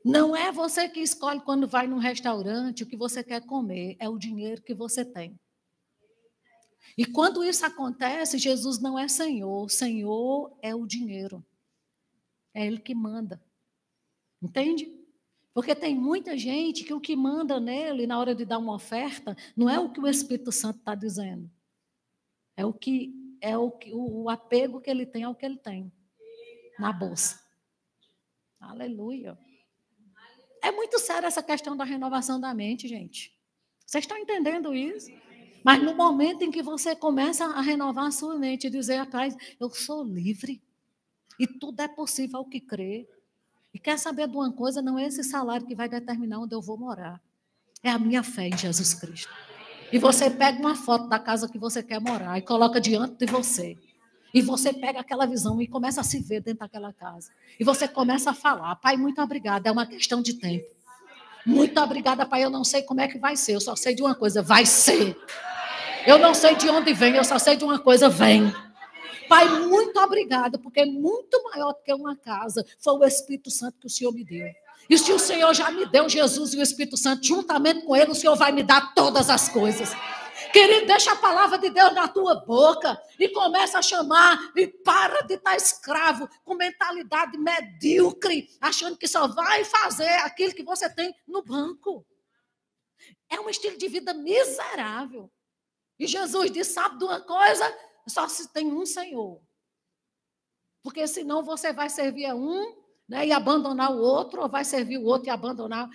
Não é você que escolhe quando vai num restaurante o que você quer comer, é o dinheiro que você tem. E quando isso acontece, Jesus não é Senhor, Senhor é o dinheiro. É Ele que manda. Entende? Porque tem muita gente que o que manda nele na hora de dar uma oferta não é o que o Espírito Santo está dizendo. O apego que ele tem ao que ele tem na bolsa. Aleluia. É muito séria essa questão da renovação da mente, gente. Vocês estão entendendo isso? Mas no momento em que você começa a renovar a sua mente e dizer atrás, eu sou livre e tudo é possível ao que crê. E quer saber de uma coisa? Não é esse salário que vai determinar onde eu vou morar. É a minha fé em Jesus Cristo. E você pega uma foto da casa que você quer morar e coloca diante de você. E você pega aquela visão e começa a se ver dentro daquela casa. E você começa a falar, pai, muito obrigada, é uma questão de tempo. Muito obrigada, pai, eu não sei como é que vai ser, eu só sei de uma coisa, vai ser. Eu não sei de onde vem, eu só sei de uma coisa, vem. Pai, muito obrigada, porque é muito maior do que uma casa. Foi o Espírito Santo que o Senhor me deu. E se o Senhor já me deu Jesus e o Espírito Santo, juntamente com ele, o Senhor vai me dar todas as coisas. Querido, deixa a palavra de Deus na tua boca e começa a chamar e para de estar escravo com mentalidade medíocre, achando que só vai fazer aquilo que você tem no banco. É um estilo de vida miserável. E Jesus disse, sabe de uma coisa? Só se tem um Senhor. Porque senão você vai servir a um, né, e abandonar o outro, ou vai servir o outro e abandonar.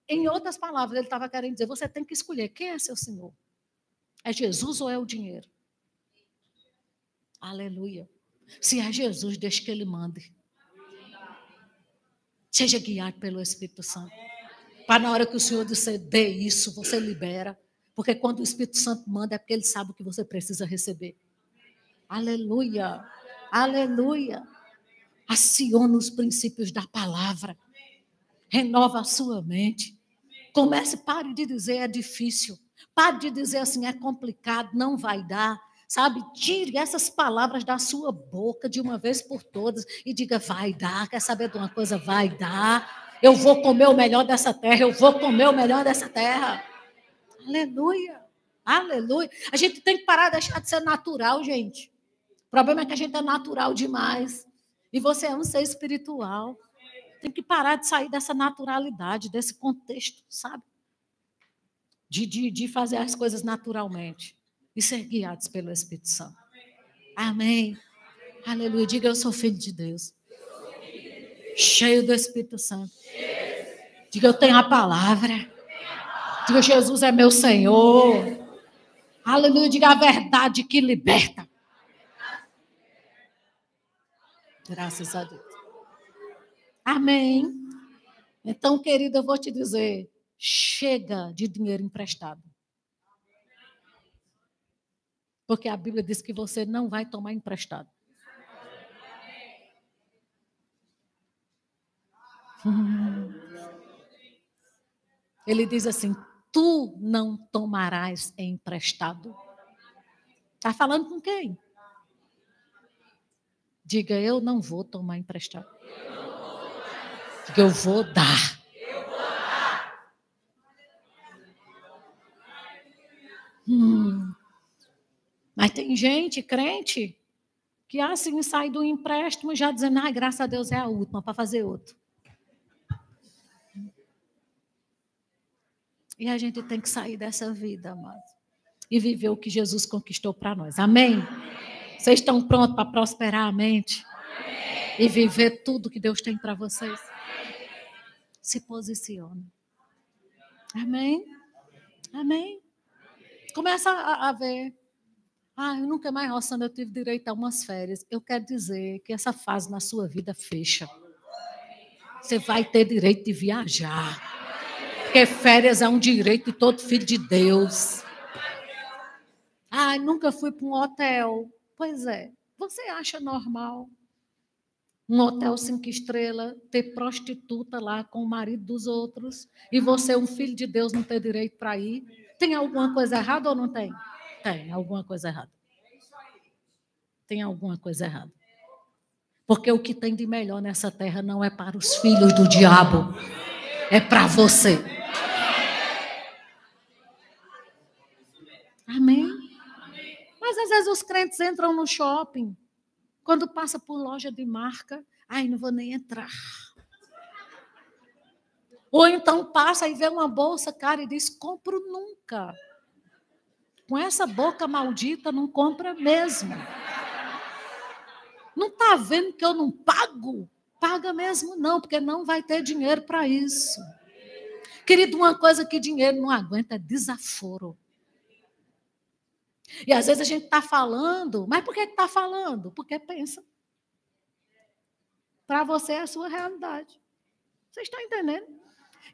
Em outras palavras, ele estava querendo dizer, você tem que escolher quem é seu Senhor. É Jesus ou é o dinheiro? Aleluia. Se é Jesus, deixe que ele mande. Seja guiado pelo Espírito Santo. Para na hora que o Senhor disser, dê isso, você libera. Porque quando o Espírito Santo manda, é porque ele sabe o que você precisa receber. Aleluia. Aleluia. Aciona os princípios da palavra. Renova a sua mente. Comece, pare de dizer é difícil. Pare de dizer assim, é complicado, não vai dar. Sabe, tire essas palavras da sua boca de uma vez por todas e diga, vai dar. Quer saber de uma coisa? Vai dar. Eu vou comer o melhor dessa terra, eu vou comer o melhor dessa terra. Aleluia. Aleluia. A gente tem que parar de deixar de ser natural, gente. O problema é que a gente é natural demais. E você é um ser espiritual. Tem que parar de sair dessa naturalidade, desse contexto, sabe? de fazer as coisas naturalmente e ser guiados pelo Espírito Santo. Amém. Aleluia. Diga, eu sou filho de Deus. Cheio do Espírito Santo. Diga, eu tenho a palavra. Diga, Jesus é meu Senhor. Aleluia. Diga a verdade que liberta. Graças a Deus. Amém. Então, querida, eu vou te dizer, chega de dinheiro emprestado. Porque a Bíblia diz que você não vai tomar emprestado. Ele diz assim, tu não tomarás emprestado. Está falando com quem? Diga, eu não vou tomar emprestado. Diga, eu vou dar. Mas tem gente, crente, que assim sai do empréstimo já dizendo, graças a Deus é a última, para fazer outro. E a gente tem que sair dessa vida, amado. E viver o que Jesus conquistou para nós. Amém? Vocês estão prontos para prosperar a mente? Amém. E viver tudo que Deus tem para vocês? Amém. Se posicione. Amém? Amém? Começa a ver. Eu nunca mais, Rossana, eu tive direito a umas férias. Eu quero dizer que essa fase na sua vida fecha. Você vai ter direito de viajar. Porque férias é um direito de todo filho de Deus. Nunca fui para um hotel. Pois é. Você acha normal um hotel 5 estrelas ter prostituta lá com o marido dos outros e você, um filho de Deus, não ter direito para ir? Tem alguma coisa errada ou não tem? Tem alguma coisa errada. Tem alguma coisa errada. Porque o que tem de melhor nessa terra não é para os filhos do diabo. É para você. Amém? Mas às vezes os crentes entram no shopping, quando passa por loja de marca, não vou nem entrar. Ou então passa e vê uma bolsa cara e diz, compro nunca. Com essa boca maldita, não compra mesmo. Não está vendo que eu não pago? Paga mesmo não, porque não vai ter dinheiro para isso. Querido, uma coisa que dinheiro não aguenta é desaforo. E às vezes a gente está falando, mas por que está falando? Porque pensa. Para você é a sua realidade. Vocês estão entendendo?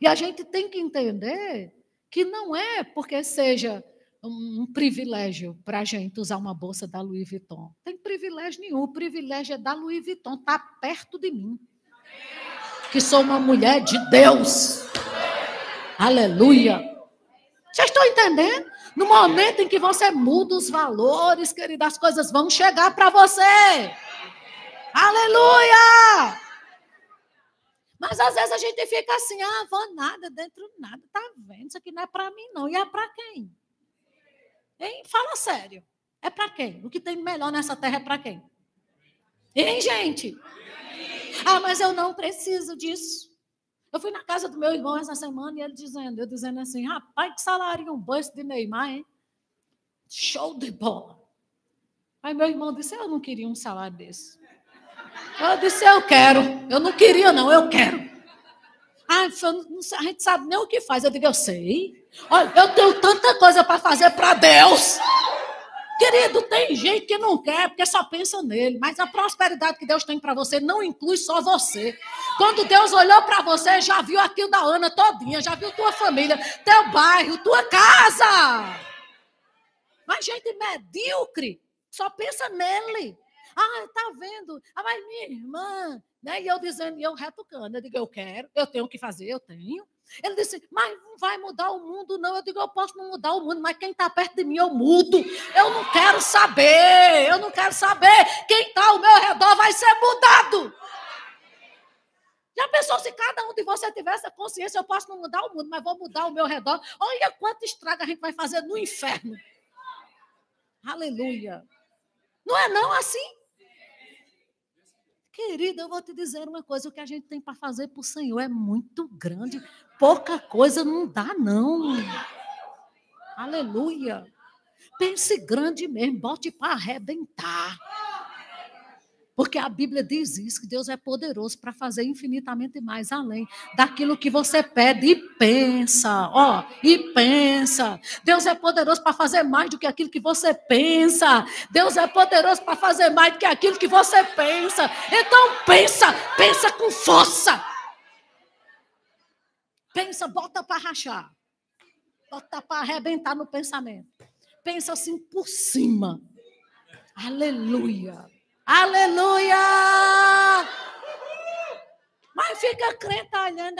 E a gente tem que entender que não é porque seja um privilégio para a gente usar uma bolsa da Louis Vuitton. Não tem privilégio nenhum. O privilégio é da Louis Vuitton, está perto de mim. Que sou uma mulher de Deus. Aleluia. Vocês estão entendendo? No momento em que você muda os valores, querida, as coisas vão chegar para você. Aleluia! Mas às vezes a gente fica assim, vou nada, dentro nada, tá vendo? Isso aqui não é para mim não. E é para quem? Hein? Fala sério. É para quem? O que tem melhor nessa terra é para quem? Hein, gente? Mas eu não preciso disso. Eu fui na casa do meu irmão essa semana e ele dizendo assim, rapaz, que salário bom esse de Neymar, hein? Show de bola. Aí meu irmão disse, eu não queria um salário desse. Eu disse, eu quero. Eu não queria, não, eu quero. A gente sabe nem o que faz. Eu digo, eu sei. Olha, eu tenho tanta coisa para fazer para Deus. Querido, tem gente que não quer, porque só pensa nele. Mas a prosperidade que Deus tem para você não inclui só você. Quando Deus olhou para você, já viu aquilo da Ana todinha, já viu tua família, teu bairro, tua casa. Mas gente medíocre, só pensa nele. Tá vendo? Mas minha irmã, né? E eu dizendo, e eu retocando, eu digo, eu quero, eu tenho o que fazer, eu tenho. Ele disse, mas não vai mudar o mundo, não. Eu digo, eu posso não mudar o mundo, mas quem está perto de mim, eu mudo. Eu não quero saber, Quem está ao meu redor vai ser mudado. Já pensou se cada um de vocês tivesse a consciência, eu posso não mudar o mundo, mas vou mudar o meu redor. Olha quanto estrago a gente vai fazer no inferno. Aleluia. Não é não assim? Querida, eu vou te dizer uma coisa, o que a gente tem para fazer para o Senhor é muito grande. Pouca coisa não dá, não. Aleluia. Pense grande mesmo, bote para arrebentar. Porque a Bíblia diz isso, que Deus é poderoso para fazer infinitamente mais além daquilo que você pede e pensa. Ó, e pensa. Deus é poderoso para fazer mais do que aquilo que você pensa. Deus é poderoso para fazer mais do que aquilo que você pensa. Então pensa com força. Pensa, bota para rachar. Bota para arrebentar no pensamento. Pensa assim por cima. Aleluia. Aleluia! Mas fica crente olhando,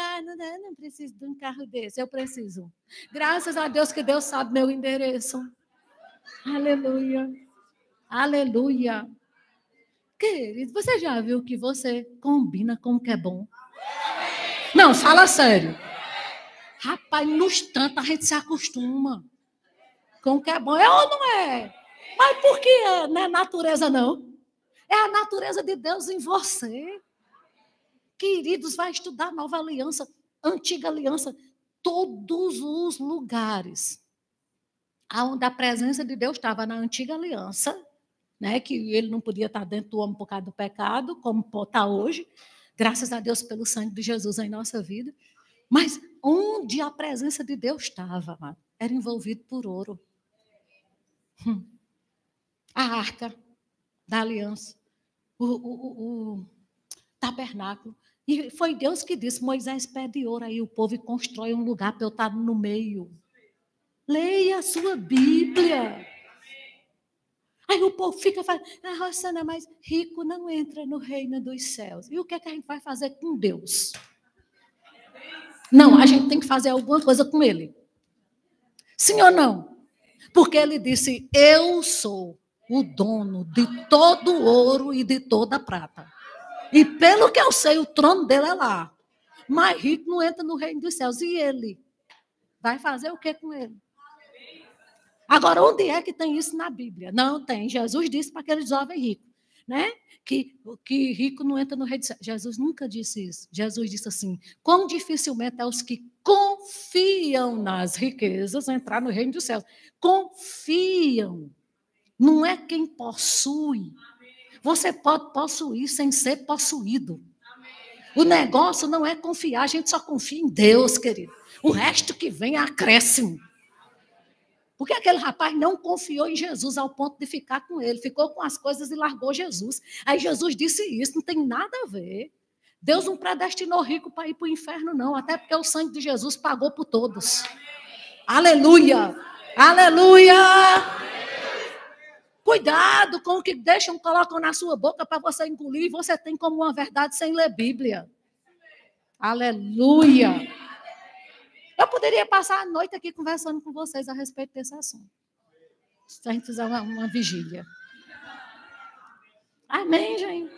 não preciso de um carro desse, eu preciso. Graças a Deus que Deus sabe meu endereço. Aleluia. Aleluia. Querido, você já viu que você combina com o que é bom? Não, fala sério. Rapaz, no instante a gente se acostuma com o que é bom. É ou não é? Mas por que é? Não é natureza, não. É a natureza de Deus em você. Queridos, vai estudar nova aliança, antiga aliança, todos os lugares onde a presença de Deus estava na antiga aliança, né, que ele não podia estar dentro do homem por causa do pecado, como está hoje, graças a Deus pelo sangue de Jesus em nossa vida. Mas onde a presença de Deus estava, amado, era envolvido por ouro. A arca da aliança, o tabernáculo. E foi Deus que disse, Moisés pede ouro aí, o povo constrói um lugar para eu estar no meio. Leia a sua Bíblia. Aí o povo fica falando, Rosana, mas rico não entra no reino dos céus. E o que é que a gente vai fazer com Deus? Não, a gente tem que fazer alguma coisa com ele. Sim ou não? Porque ele disse, eu sou o dono de todo o ouro e de toda a prata. E pelo que eu sei, o trono dele é lá. Mas rico não entra no reino dos céus. E ele? Vai fazer o que com ele? Agora, onde é que tem isso na Bíblia? Não tem. Jesus disse para aquele jovem rico, né? Que rico não entra no reino dos céus. Jesus nunca disse isso. Jesus disse assim, quão dificilmente é os que confiam nas riquezas entrar no reino dos céus. Confiam. Não é quem possui. Você pode possuir sem ser possuído. O negócio não é confiar, a gente só confia em Deus, querido. O resto que vem é acréscimo. Porque aquele rapaz não confiou em Jesus ao ponto de ficar com ele. Ficou com as coisas e largou Jesus. Aí Jesus disse isso, não tem nada a ver. Deus não predestinou rico para ir para o inferno, não. Até porque o sangue de Jesus pagou por todos. Aleluia! Aleluia! Cuidado com o que deixam, colocam na sua boca para você engolir. Você tem como uma verdade sem ler Bíblia. Aleluia! Eu poderia passar a noite aqui conversando com vocês a respeito desse assunto. Se a gente fizer uma vigília. Amém, gente?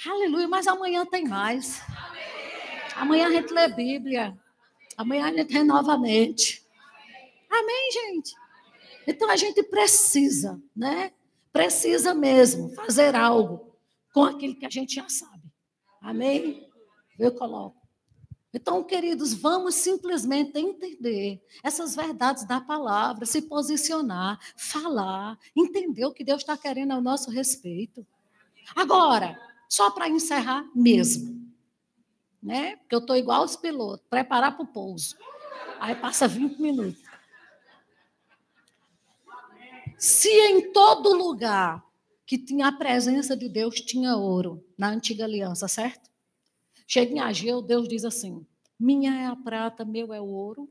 Aleluia, mas amanhã tem mais. Amanhã a gente lê Bíblia. Amanhã a gente renova a mente. Amém, gente? Então a gente precisa, né? Precisa mesmo fazer algo com aquilo que a gente já sabe. Amém? Eu coloco. Então, queridos, vamos simplesmente entender essas verdades da palavra, se posicionar, falar, entender o que Deus está querendo ao nosso respeito. Agora, só para encerrar mesmo, né? Porque eu estou igual os pilotos, preparar para o pouso. Aí passa 20 minutos. Se em todo lugar que tinha a presença de Deus tinha ouro, na antiga aliança, certo? Chega em Ageu, Deus diz assim, minha é a prata, meu é o ouro,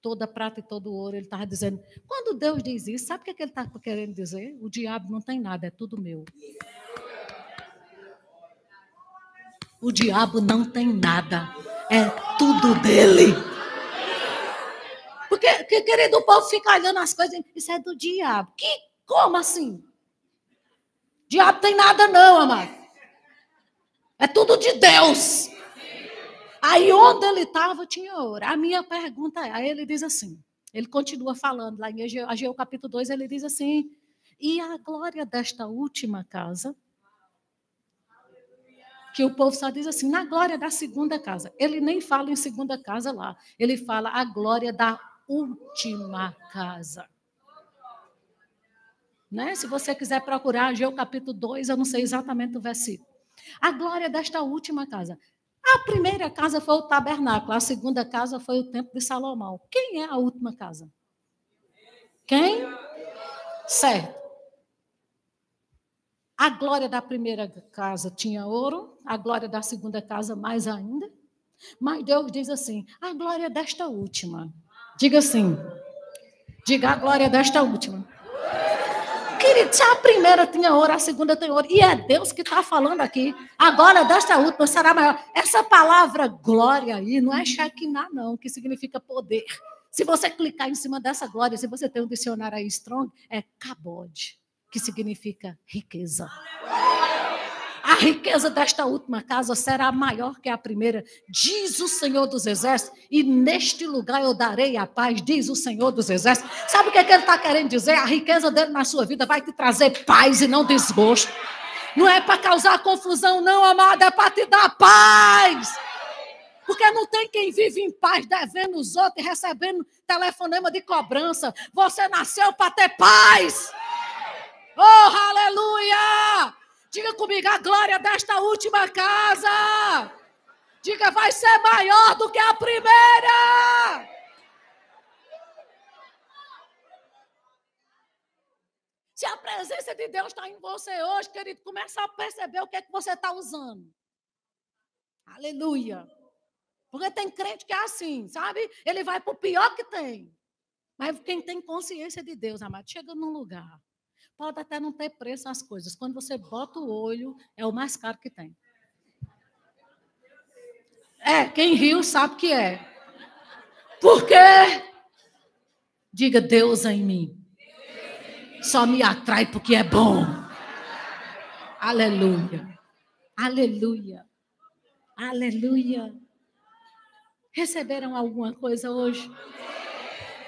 toda prata e todo ouro. Ele estava dizendo, quando Deus diz isso, sabe o que ele está querendo dizer? O diabo não tem nada, é tudo meu. O diabo não tem nada, é tudo dele. Porque, querido, o povo fica olhando as coisas, isso é do diabo. Como assim? Diabo tem nada não, amado. É tudo de Deus. Aí onde ele estava tinha ouro. A minha pergunta é, aí ele diz assim, ele continua falando lá em Ageu capítulo 2, ele diz assim, e a glória desta última casa, que o povo só diz assim, na glória da segunda casa. Ele nem fala em segunda casa lá, ele fala a glória da última casa. Né? Se você quiser procurar, Ageu capítulo 2, eu não sei exatamente o versículo. A glória desta última casa. A primeira casa foi o tabernáculo, a segunda casa foi o templo de Salomão. Quem é a última casa? Quem? Certo. A glória da primeira casa tinha ouro, a glória da segunda casa mais ainda. Mas Deus diz assim, a glória desta última. Diga assim, diga a glória desta última. Querido, se a primeira tinha ouro, a segunda tem ouro. E é Deus que está falando aqui. Agora, desta última será maior. Essa palavra glória aí não é Shekinah, não, que significa poder. Se você clicar em cima dessa glória, se você tem um dicionário aí strong, é kabod, que significa riqueza. A riqueza desta última casa será maior que a primeira, diz o Senhor dos Exércitos, e neste lugar eu darei a paz, diz o Senhor dos Exércitos. Sabe o que ele está querendo dizer? A riqueza dele na sua vida vai te trazer paz e não desgosto. Não é para causar confusão, não, amado, é para te dar paz. Porque não tem quem vive em paz, devendo os outros e recebendo telefonema de cobrança. Você nasceu para ter paz. Oh, aleluia! Diga comigo, a glória desta última casa. Diga, vai ser maior do que a primeira. Se a presença de Deus está em você hoje, querido, começa a perceber o que é que você está usando. Aleluia. Porque tem crente que é assim, sabe? Ele vai para o pior que tem. Mas quem tem consciência de Deus, amado, chega num lugar. Pode até não ter preço as coisas. Quando você bota o olho, é o mais caro que tem. Quem riu sabe que é. Por quê? Diga, Deus em mim. Só me atrai porque é bom. Aleluia. Aleluia. Aleluia. Receberam alguma coisa hoje?